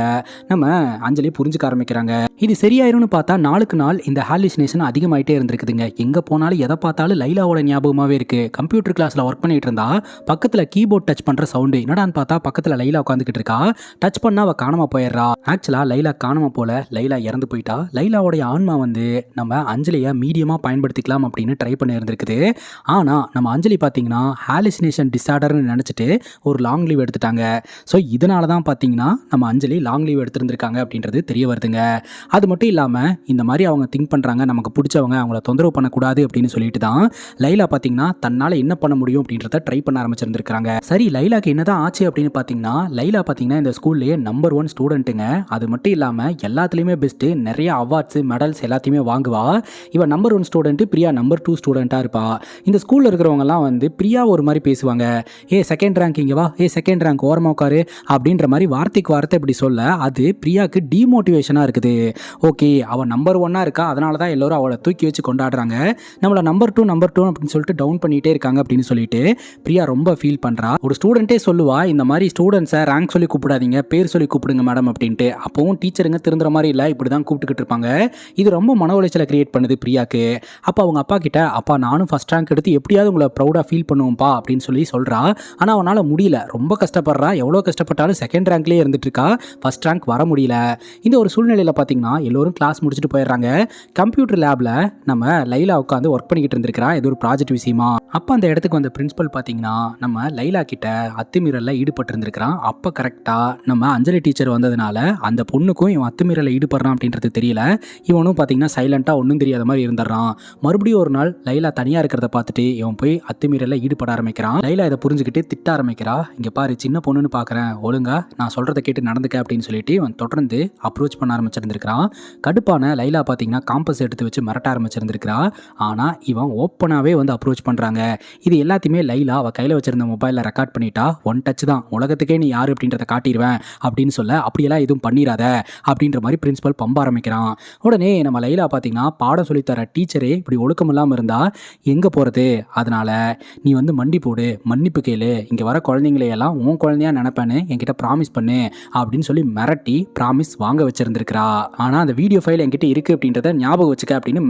நம்ம அஞ்சலி புரிஞ்சுக்க ஆரம்பிக்கிறாங்க. இது சரியாயிரும்னு பார்த்தா நாளுக்கு நாள் இந்த ஹாலுசினேஷன் அதிகமாயிட்டே இருந்திருக்குதுங்க. எங்கே போனாலும் எதை பார்த்தாலும் லைலாவோட ஞாபகமாகவே இருக்கு. கம்ப்யூட்டர் கிளாஸில் ஒர்க் பண்ணிட்டு இருந்தா பக்கத்தில் கீபோர்ட் டச் பண்ணுற சவுண்டு என்னடான்னு பார்த்தா பக்கத்தில் லைலா உட்காந்துக்கிட்டு இருக்கா. டச் பண்ணா அவள் காணாம போயிடுறா. ஆக்சுவலா லைலா காணாம போல, லைலா இறந்து போயிட்டா. லைலாவோடைய ஆன்மா வந்து நம்ம அஞ்சலியை மீடியமா பயன்படுத்திக்கலாம் அப்படின்னு ட்ரை பண்ணி இருந்திருக்குது. ஆனா நம்ம அஞ்சலி பார்த்தீங்கன்னா ஹாலுசினேஷன் டிசார்டர்னு நினைச்சிட்டு ஒரு லாங் லீவ் எடுத்துட்டாங்க. ஸோ இதனால தான் பார்த்தீங்கன்னா நம்ம அஞ்சலி லாங் லீவ் எடுத்திருந்திருக்காங்க அப்படின்றது தெரிய வருதுங்க. அது மட்டும் இல்லாமல் இந்த மாதிரி அவங்க திங்க் பண்ணுறாங்க, நமக்கு பிடிச்சவங்க அவங்கள தொந்தரவு பண்ணக்கூடாது அப்படின்னு சொல்லிட்டு தான் லைலா பார்த்தீங்கன்னா தன்னால் என்ன பண்ண முடியும் அப்படின்றத ட்ரை பண்ண ஆரம்பிச்சிருந்திருக்காங்க. சரி, லைலாக்கு என்னதான் ஆச்சு அப்படின்னு பார்த்தீங்கன்னா, லைலா பார்த்தீங்கன்னா இந்த ஸ்கூல்லேயே நம்பர் 1 ஸ்டூடெண்ட்டுங்க. அது மட்டும் இல்லாமல் எல்லாத்துலேயுமே பெஸ்ட்டு, நிறைய அவார்ட்ஸு மெடல்ஸ் எல்லாத்தையுமே வாங்குவா. இவன் நம்பர் 1 ஸ்டூடெண்ட்டு, பிரியா நம்பர் 2 ஸ்டூடெண்ட்டாக இருப்பா. இந்த ஸ்கூலில் இருக்கிறவங்கலாம் வந்து பிரியா ஒரு மாதிரி பேசுவாங்க. செகண்ட் ரேங்க் இங்கே வா, செகண்ட் ரேங்க் ஓரமாக உட்காரு அப்படின்ற மாதிரி வார்த்தைக்கு வார்த்தை இப்படி சொல்ல அது பிரியாவுக்கு டிமோட்டிவேஷனாக இருக்குது. ஓகே, அவள் நம்பர் 1 இருக்கா, அதனால தான் எல்லோரும் அவளை தூக்கி வச்சு கொண்டாடுறாங்க, நம்மளை நம்பர் 2 அப்படின்னு சொல்லிட்டு டவுன் பண்ணிகிட்டே இருக்காங்க அப்படின்னு சொல்லிட்டு பிரியா ரொம்ப ஃபீல் பண்ணுறா. ஒரு ஸ்டூடெண்ட்டே சொல்லுவா, இந்த மாதிரி ஸ்டூடெண்ட்ஸை ரேங்க் சொல்லி கூப்பிடாதீங்க, பேர் சொல்லி கூப்பிடுங்க மேடம் அப்படின்ட்டு. அப்போவும் டீச்சருங்க திருந்துற மாதிரி இல்லை, இப்படி தான் கூப்பிட்டுக்கிட்டு இருப்பாங்க. இது ரொம்ப மன உளைச்சலை கிரியேட் பண்ணுது பிரியாக்கு. அப்போ அவங்க அப்பா கிட்ட, அப்பா நானும் ஃபஸ்ட் ரேங்க் எடுத்து எப்படியாவது உங்களை ப்ரௌடாக ஃபீல் பண்ணுவோம்ப்பா அப்படின்னு சொல்லி சொல்கிறா. ஆனால் அவனால் முடியல, ரொம்ப கஷ்டப்படுறா. எவ்வளோ கஷ்டப்பட்டாலும் செகண்ட் ரேங்க்லேயே இருந்துட்டு இருக்கா, ஃபஸ்ட் ரேங்க் வர முடியல. இந்த ஒரு சூழ்நிலையில் பார்த்தீங்கன்னா எல்லோரும் கிளாஸ் முடிச்சுட்டு போயிடுறாங்க. கம்ப்யூட்டர் லேபில் நம்ம லைலா உட்காந்து ஒர்க் பண்ணிக்கிட்டு இருந்திருக்கிறா, இது ஒரு ப்ராஜெக்ட் விஷயமா. அப்போ அந்த இடத்துக்கு வந்த பிரின்சிபல் பார்த்தீங்கன்னா நம்ம லைலா கிட்ட அத்துமீறலில் ஈடுபட்டு இருந்திருக்கிறான். அப்போ கரெக்டாக நம்ம அஞ்சலி டீச்சர் வந்ததுனால அந்த பொண்ணுக்கும் இவன் அத்துமீறலில் ஈடுபடுறான் அப்படின்றது தெரியல. இவனும் பார்த்தீங்கன்னா சைலண்ட்டாக ஒன்றும் தெரியாத மாதிரி இருந்துடுறான். மறுபடியும் ஒரு நாள் லைலா தனியாக இருக்கிறத பார்த்துட்டு இவன் போய் அத்துமீறலில் ஈடுபட ஆரம்பிக்கிறான். லைலா இதை புரிஞ்சுக்கிட்டு திட்ட ஆரம்பிக்கிறா. இங்கே பாரு, சின்ன பொண்ணுன்னு பார்க்குறேன், ஒழுங்கா நான் சொல்கிறத கேட்டு நடந்துக்க அப்படின்னு சொல்லிட்டு இவன் தொடர்ந்து அப்ரோச் பண்ண ஆரம்பிச்சிருந்திருக்கிறான். கடுப்பான லைலா பார்த்தீங்கன்னா காம்பஸ் எடுத்து வச்சு மிரட்ட ஆரம்பிச்சிருந்திருக்கிறா. ஆனால் இவன் ஓப்பனாகவே வந்து அப்ரோச் பண்ணுறாங்க. இது எல்லாத்தையுமே லைலா அவள் கையில் வச்சிருந்த மொபைலில் ரெக்கார்ட் பண்ணிட்டா. 1 டச் தான், உலகத்துக்கே நீ யார் அப்படின்றத காட்டிடுவேன் அப்படின்னு சொல்ல, அப்படியெல்லாம் எதுவும் பண்ணிடாத அப்படின்ற மாதிரி பிரின்சிபல் பம்ப ஆரம்பிக்கிறான். உடனே நம்ம லைலா பார்த்தீங்கன்னா பாடம் சொல்லித்தர டீச்சரே இப்படி ஒழுக்கம் இல்லாமல் இருந்தால் எங்கே போகிறது, அதனால் நீ வந்து மண்டி போடு, மன்னிப்பு கேளு, இங்கே வர குழந்தைங்களையெல்லாம் உன் குழந்தையா நினைப்பேன்னு என்கிட்ட ப்ராமிஸ் பண்ணு அப்படின்னு சொல்லி மிரட்டி ப்ராமிஸ் வாங்க வச்சிருந்திருக்கிறா. ஆனால் அந்த வீடியோ ஃபைல் என்கிட்ட இருக்குது அப்படின்றத ஞாபகம் வச்சுக்க அப்படின்னு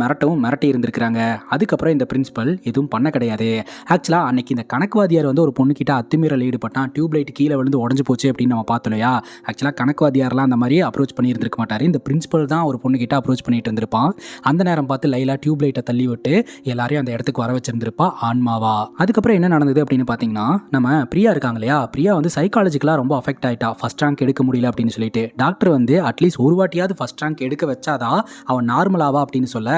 மிரட்டி இருந்திருக்கிறாங்க. அதுக்கப்புறம் இந்த பிரின்சிபல் எதுவும் பண்ண கிடையாது. ஆக்சுவலாக அன்னைக்கு இந்த கணக்குவாதியார் வந்து ஒரு பொண்ணுக்கிட்ட அத்துமீறல் ஈடுபட்டான், டியூப்லைட் கீழே விழுந்து உடஞ்சு போச்சு அப்படின்னு நம்ம பார்த்தோம் இல்லையா. ஆக்சுவலாக கணக்குவாதியாரெலாம் அந்த மாதிரி அப்ரோச் பண்ணியிருந்திருக்க மாட்டார். இந்த பிரின்சிபல் தான் ஒரு பொண்ணுக்கிட்ட அப்ரோச் பண்ணிட்டு இருந்திருப்பான். அந்த நேரம் பார்த்து லைலா டியூப்லைட்டை தள்ளி விட்டு எல்லாரையும் அந்த இடத்துக்கு வர வச்சிருந்திருப்பா ஆன்மாவா. அதுக்கப்புறம் என்ன நடந்தது அப்படின்னு பார்த்தீங்கன்னா நம்ம பிரியா இருக்காங்க இல்லையா, பிரியா வந்து சைக்காலஜிக்கலாக ரொம்ப அஃபெக்ட் ஆகிட்டா. ஃபஸ்ட் ரேங்க் எடுக்க முடியல அப்படின்னு சொல்லிட்டு டாக்டர் வந்து அட்லீஸ்ட் ஒரு வாட்டியாவது ஃபஸ்ட் ரேங்க் எடுக்க வச்சாதான் அவன் நார்மலாவா அப்படின்னு சொல்ல,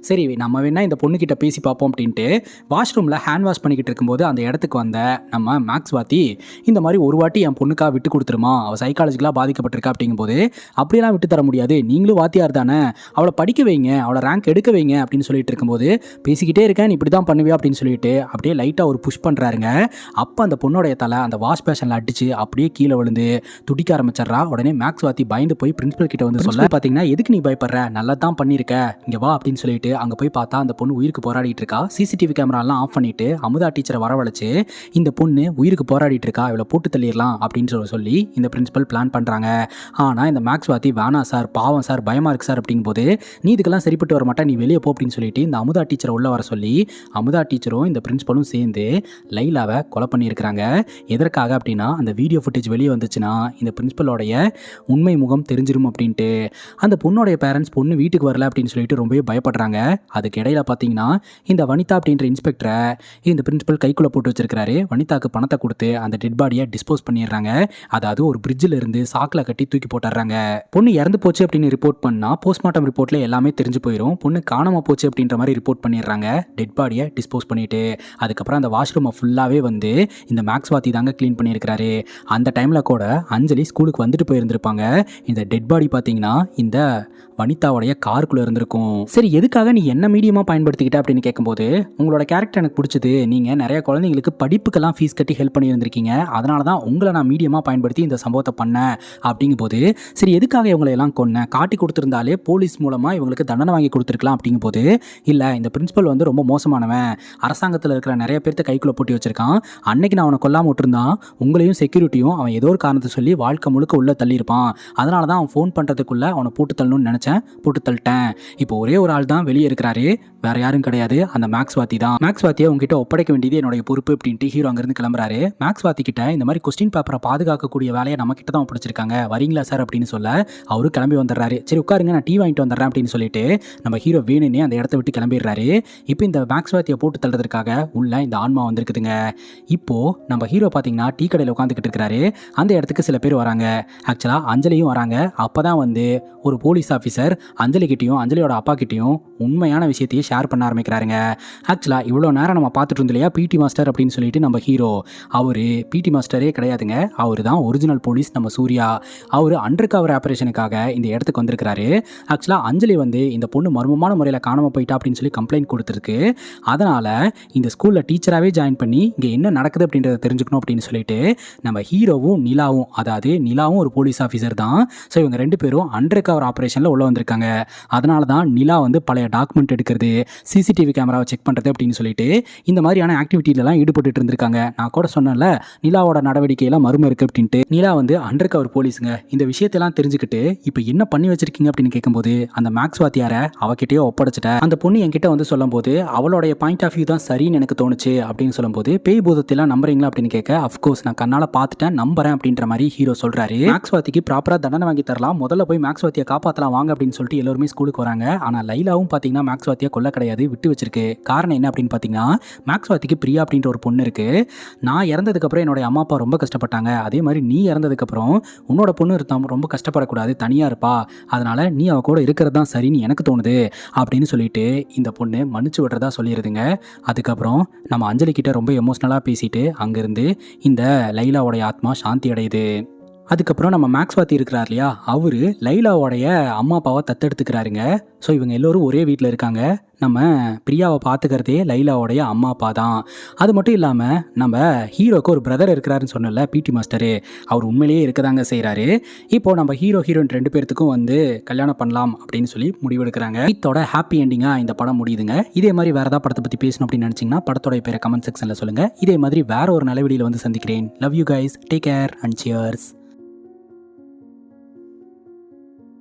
சரி நம்ம வேணா இந்த பொண்ணுக்கிட்ட பேசி பார்ப்போம் அப்படின்ட்டு வாஷ்ரூமில் ஹேண்ட் வாஷ் பண்ணிக்கிட்டு இருக்கும்போது அந்த இடத்துக்கு வந்த நம்ம மேக்ஸ் வாத்தி, இந்த மாதிரி ஒரு வாட்டி என் பொண்ணுக்காக விட்டு கொடுத்துருமா, அவள் சைக்காலஜிக்கலாக பாதிக்கப்பட்டிருக்கா அப்படிங்கும்போது, அப்படியெல்லாம் விட்டு தர முடியாது, நீங்களும் வாத்தியார் தானே, அவளை படிக்க வைங்க, அவளை ரேங்க் எடுக்க வைங்க அப்படின்னு சொல்லிட்டு இருக்கும்போது, பேசிக்கிட்டே இருக்கேன் நீ இப்படி தான் பண்ணுவியா அப்படின்னு சொல்லிட்டு அப்படியே லைட்டாக ஒரு புஷ் பண்ணுறாருங்க. அப்போ அந்த பொண்ணோடைய தலை அந்த வாஷ் பேஷனில் அடிச்சு அப்படியே கீழே விழுந்து துடிக்க ஆரம்பிச்சிட்றா. உடனே மேக்ஸ் வாத்தி பயந்து போய் பிரின்சிபல் கிட்ட வந்து சொல்ல, பார்த்தீங்கன்னா எதுக்கு நீ பயப்படுற, நல்லா தான் பண்ணியிருக்க, இங்கே வா அப்படின்னு சொல்லிட்டு அங்கே போய் பார்த்தா அந்த பொண்ணு உயிருக்கு போராடிட்டு இருக்கா. சிசிடிவி கேமராலாம் ஆஃப் பண்ணிட்டு அமுதா டீச்சரை வரவழைச்சு இந்த பொண்ணு உயிருக்கு போராடிட்டு இருக்கா, இவளை போட்டு தள்ளிடலாம் அப்படின்னு சொல்லி இந்த பிரின்சிபல் பிளான் பண்ணுறாங்க. ஆனால் இந்த மேக்ஸ் வாத்தி வேணாம் சார், பாவம் சார், பயமாக இருக்கு சார் அப்படிங்கும்போது, நீ இதுக்கெல்லாம் சரிப்பட்டு வர மாட்டா, நீ வெளியே போ அப்படின்னு சொல்லிட்டு இந்த அமுதா டீச்சரை உள்ள வர சொல்லி அமுதா டீச்சரும் இந்த பிரின்சிபலும் சேர்ந்து லைலாவை கொலை பண்ணியிருக்கிறாங்க. எதற்காக அப்படின்னா அந்த வீடியோ ஃபுட்டேஜ் வெளியே வந்துச்சுன்னா இந்த பிரின்சிபலோடைய உண்மை முகம் தெரிஞ்சிடும் அப்படின்ட்டு. அந்த பொண்ணோடைய பேரண்ட்ஸ் பொண்ணு வீட்டுக்கு வரல அப்படின்னு சொல்லிட்டு ரொம்பவே பயப்படுறாங்க. அதுக்கு இடையில பார்த்தீங்கன்னா இந்த வனிதா அப்படின்ற இன்ஸ்பெக்டரை இந்த பிரின்சிபல் கைக்குள்ளே போட்டு வச்சிருக்கிறாரு. வனிதாக்கு பணத்தை கொடுத்து அந்த டெட் பாடியை டிஸ்போஸ் பண்ணிடுறாங்க. அதாவது ஒரு பிரிட்ஜில் இருந்து சாக்கில் கட்டி தூக்கி போட்டுறாங்க. பொண்ணு இறந்து போச்சு அப்படின்னு ரிப்போர்ட் பண்ணால் போஸ்ட்மார்ட்டம் ரிப்போர்ட்ல எல்லாமே தெரிஞ்சு போயிடும். பொண்ணு காணாமல் போச்சு அப்படின்ற மாதிரி ரிப்போர்ட் பண்ணிடுறாங்க. டெட் பாடியை டிஸ்போஸ் பண்ணிட்டு அதுக்கப்புறம் அந்த வாஷ்ரூமை ஃபுல்லாகவே வந்து இந்த மேக்ஸ் வாத்தி தாங்க க்ளீன் பண்ணியிருக்கிறாரு. அந்த டைமில் கூட அஞ்சலி ஸ்கூலுக்கு வந்துட்டு போயிருந்திருப்பாங்க. இந்த டெட் பாடி பார்த்தீங்கன்னா இந்த வனிதாவுடைய காருக்குள்ளே இருந்திருக்கும். சரி, எதுக்காக நீ என்ன மீடியமாக பயன்படுத்திக்கிட்ட அப்படின்னு கேட்கும்போது, உங்களோட கேரக்டர் எனக்கு பிடிச்சது, நீங்கள் நிறைய குழந்தைங்களுக்கு படிப்புக்கெல்லாம் ஃபீஸ் கட்டி ஹெல்ப் பண்ணியிருந்திருக்கீங்க, அதனால தான் உங்களை நான் மீடியமாக பயன்படுத்தி இந்த சம்பவத்தை பண்ணேன் அப்படிங்கும்போது, சரி எதுக்காக இவங்களை எல்லாம் கொன்னேன், காட்டி கொடுத்துருந்தாலே போலீஸ் மூலமாக இவங்களுக்கு தண்டனை வாங்கி கொடுத்துருக்கலாம் அப்படிங்கும்போது, இல்லை இந்த பிரின்சிபல் வந்து ரொம்ப மோசமானவன், அரசாங்கத்தில் இருக்கிற நிறைய பேர்த்த கைக்குள்ளே போட்டி வச்சிருக்கான், அன்னைக்கு நான் அவனை கொல்லாமல் விட்டுருந்தான், உங்களையும் செக்யூரிட்டியும் அவன் ஏதோ ஒரு காரணத்தை சொல்லி வாழ்க்கை முழுக்க உள்ளே தள்ளியிருப்பான், அதனால தான் அவன் ஃபோன் பண்ணுறதுக்குள்ளே அவனை போட்டு தள்ளணும்னு நினச்சேன், போட்டு தள்ளிட்டேன். இப்போ ஒரே ஒரு ஆள் தான் வெளியே இருக்கிறாரு, வேற யாரும் கிடையாது, அந்த மேக்ஸ் வாத்தி தான். மேக்ஸ் வாத்தியை உங்ககிட்ட ஒப்படைக்க வேண்டியது என்னுடைய பொறுப்பு அப்படின்ட்டு ஹீரோ அங்கிருந்து கிளம்புறாரு. மேக்ஸ் வாத்தி கிட்ட இந்த மாதிரி கொஸ்டின் பேப்பரை பாதுகாக்கக்கூடிய வேலையை நம்ம கிட்ட தான் ஒப்படைச்சிருக்காங்க, வரீங்களா சார் அப்படின்னு சொல்ல அவரு கிளம்பி வந்துடுறாரு. சரி உட்காருங்க, நான் டீ வாங்கிட்டு வந்துடுறேன் அப்படின்னு சொல்லிட்டு நம்ம ஹீரோ வேணுன்னே அந்த இடத்த விட்டு கிளம்பிடுறாரு. இப்போ இந்த மேக்ஸ் வாத்தியை போட்டு தள்ளுறதுக்காக உள்ள இந்த ஆன்மா வந்திருக்குதுங்க. இப்போ நம்ம ஹீரோ பார்த்தீங்கன்னா டீ கடையில் உட்காந்துக்கிட்டு இருக்கிறாரு. அந்த இடத்துக்கு சில பேர் வராங்க. ஆக்சுவலாக அஞ்சலியும் வராங்க. அப்போதான் வந்து ஒரு போலீஸ் ஆஃபீஸர் அஞ்சலி கிட்டையும் அஞ்சலியோட அப்பா கிட்டையும் உண்மையான விஷயத்தையே ஷேர் பண்ண ஆரம்பிக்கிறாருங்க. ஆக்சுவலாக இவ்வளோ நேரம் நம்ம பார்த்துட்டு இருந்தோம் இல்லையா பிடி மாஸ்டர் அப்படின்னு சொல்லிட்டு நம்ம ஹீரோ, அவர் பிடி மாஸ்டரே கிடையாதுங்க, அவர் தான் ஒரிஜினல் போலீஸ் நம்ம சூர்யா. அவர் அண்டர் கவர் ஆப்ரேஷனுக்காக இந்த இடத்துக்கு வந்திருக்கிறாரு. ஆக்சுவலாக அஞ்சலி வந்து இந்த பொண்ணு மர்மமான முறையில் காணாமல் போயிட்டா அப்படின்னு சொல்லி கம்ப்ளைண்ட் கொடுத்துருக்கு. அதனால் இந்த ஸ்கூலில் டீச்சராகவே ஜாயின் பண்ணி இங்கே என்ன நடக்குது அப்படின்றத தெரிஞ்சுக்கணும் அப்படின்னு சொல்லிட்டு நம்ம ஹீரோவும் நிலாவும், அதாவது நிலாவும் ஒரு போலீஸ் ஆஃபீஸர் தான். ஸோ இவங்க 2 பேரும் அண்டர் கவர் ஆப்ரேஷனில் உள்ள வந்திருக்காங்க. அதனால தான் நிலா வந்து பழைய டாக்குமெண்ட் எடுக்கிறது, சிசிடிவி கேமராவை செக் பண்ணுறது அப்படின்னு சொல்லிட்டு இந்த மாதிரியான ஆக்டிவிட்டிலலாம் ஈடுபட்டு இருந்திருக்காங்க. நான் கூட சொன்னேன்ல நிலாவோட நடவடிக்கையெல்லாம் மர்மம் இருக்குது அப்படின்ட்டு. நிலா வந்து அண்டர் கவர் போலீஸுங்க. இந்த விஷயத்தெல்லாம் தெரிஞ்சுக்கிட்டு இப்போ என்ன பண்ணி வச்சிருக்கீங்க அப்படின்னு கேட்கும்போது அந்த மேக்ஸ் வாத்தியாரை அவகிட்டயே ஒப்படைச்சிட்டேன். அந்த பொண்ணு என்கிட்ட வந்து சொல்லும்போது அவளுடைய பாயிண்ட் ஆஃப் வியூ தான் சரின்னு எனக்கு தோணுச்சு அப்படின்னு சொல்லும்போது பேய் பூதத்தெல்லாம் நம்புறீங்களா அப்படின்னு கேட்க, அஃப்கோர்ஸ் நான் கண்ணால் பார்த்துட்டேன், நம்புறேன் அப்படின்ற மாதிரி ஹீரோ சொல்றாரு. மேக்ஸ் வாத்திக்கு ப்ராப்பராக தண்டனை வாங்கி தரலாம், முதல்ல போய் மேக்ஸ் வாத்தியை காப்பாற்றலாம் வாங்க அப்படின்னு சொல்லிட்டு எல்லாருமே ஸ்கூலுக்கு வராங்க. ஆனால் லைலாவும் பார்த்தீங்கன்னா மேக்ஸ் வாத்தியா கொல்ல கிடையாது, விட்டு வச்சிருக்கு. காரணம் என்ன அப்படின்னு பார்த்தீங்கன்னா மேக்ஸ் வாத்திக்கு பிரியா அப்படின்ற ஒரு பொண்ணு இருக்கு. நான் இறந்ததுக்கப்புறம் என்னோட அம்மா அப்பா ரொம்ப கஷ்டப்பட்டாங்க, அதே மாதிரி நீ இறந்ததுக்கப்புறம் உன்னோட பொண்ணு ரொம்ப கஷ்டப்படக்கூடாது, தனியாக இருப்பா, அதனால நீ அவ கூட இருக்கிறது தான் சரின்னு எனக்கு தோணுது அப்படின்னு சொல்லிட்டு இந்த பொண்ணு மன்னிச்சு விடுறதா சொல்லிடுதுங்க. அதுக்கப்புறம் நம்ம அஞ்சலி கிட்ட ரொம்ப எமோஷ்னலாக பேசிட்டு அங்கேருந்து இந்த லைலாவோடைய ஆத்மா சாந்தி அடையுது. அதுக்கப்புறம் நம்ம மேக்ஸ் வாத்தி இருக்கிறார் இல்லையா, அவரு லைலாவோடைய அம்மா அப்பாவை தத்தெடுத்துக்கிறாருங்க. ஸோ இவங்க எல்லோரும் ஒரே வீட்டில் இருக்காங்க. நம்ம பிரியாவை பார்த்துக்கிறதே லைலாவோடைய அம்மா அப்பா தான். அது மட்டும் இல்லாமல் நம்ம ஹீரோக்கு ஒரு பிரதர் இருக்கிறாருன்னு சொன்னல, பிடி மாஸ்டரு, அவர் உண்மையிலேயே இருக்கதாங்க செய்கிறாரு. இப்போது நம்ம ஹீரோயின் 2 பேர்த்துக்கும் வந்து கல்யாணம் பண்ணலாம் அப்படின்னு சொல்லி முடிவெடுக்கிறாங்க. இதோட ஹாப்பி எண்டிங்காக இந்த படம் முடியுதுங்க. இதே மாதிரி வேறு ஏதாவது படத்தை பற்றி பேசணும் அப்படின்னு நினச்சிங்கன்னா படத்தோட பேரை கமெண்ட் செக்ஷனில் சொல்லுங்கள். இதே மாதிரி வேற ஒரு நல்ல வீடியோவில் வந்து சந்திக்கிறேன். Love you guys, take care and cheers.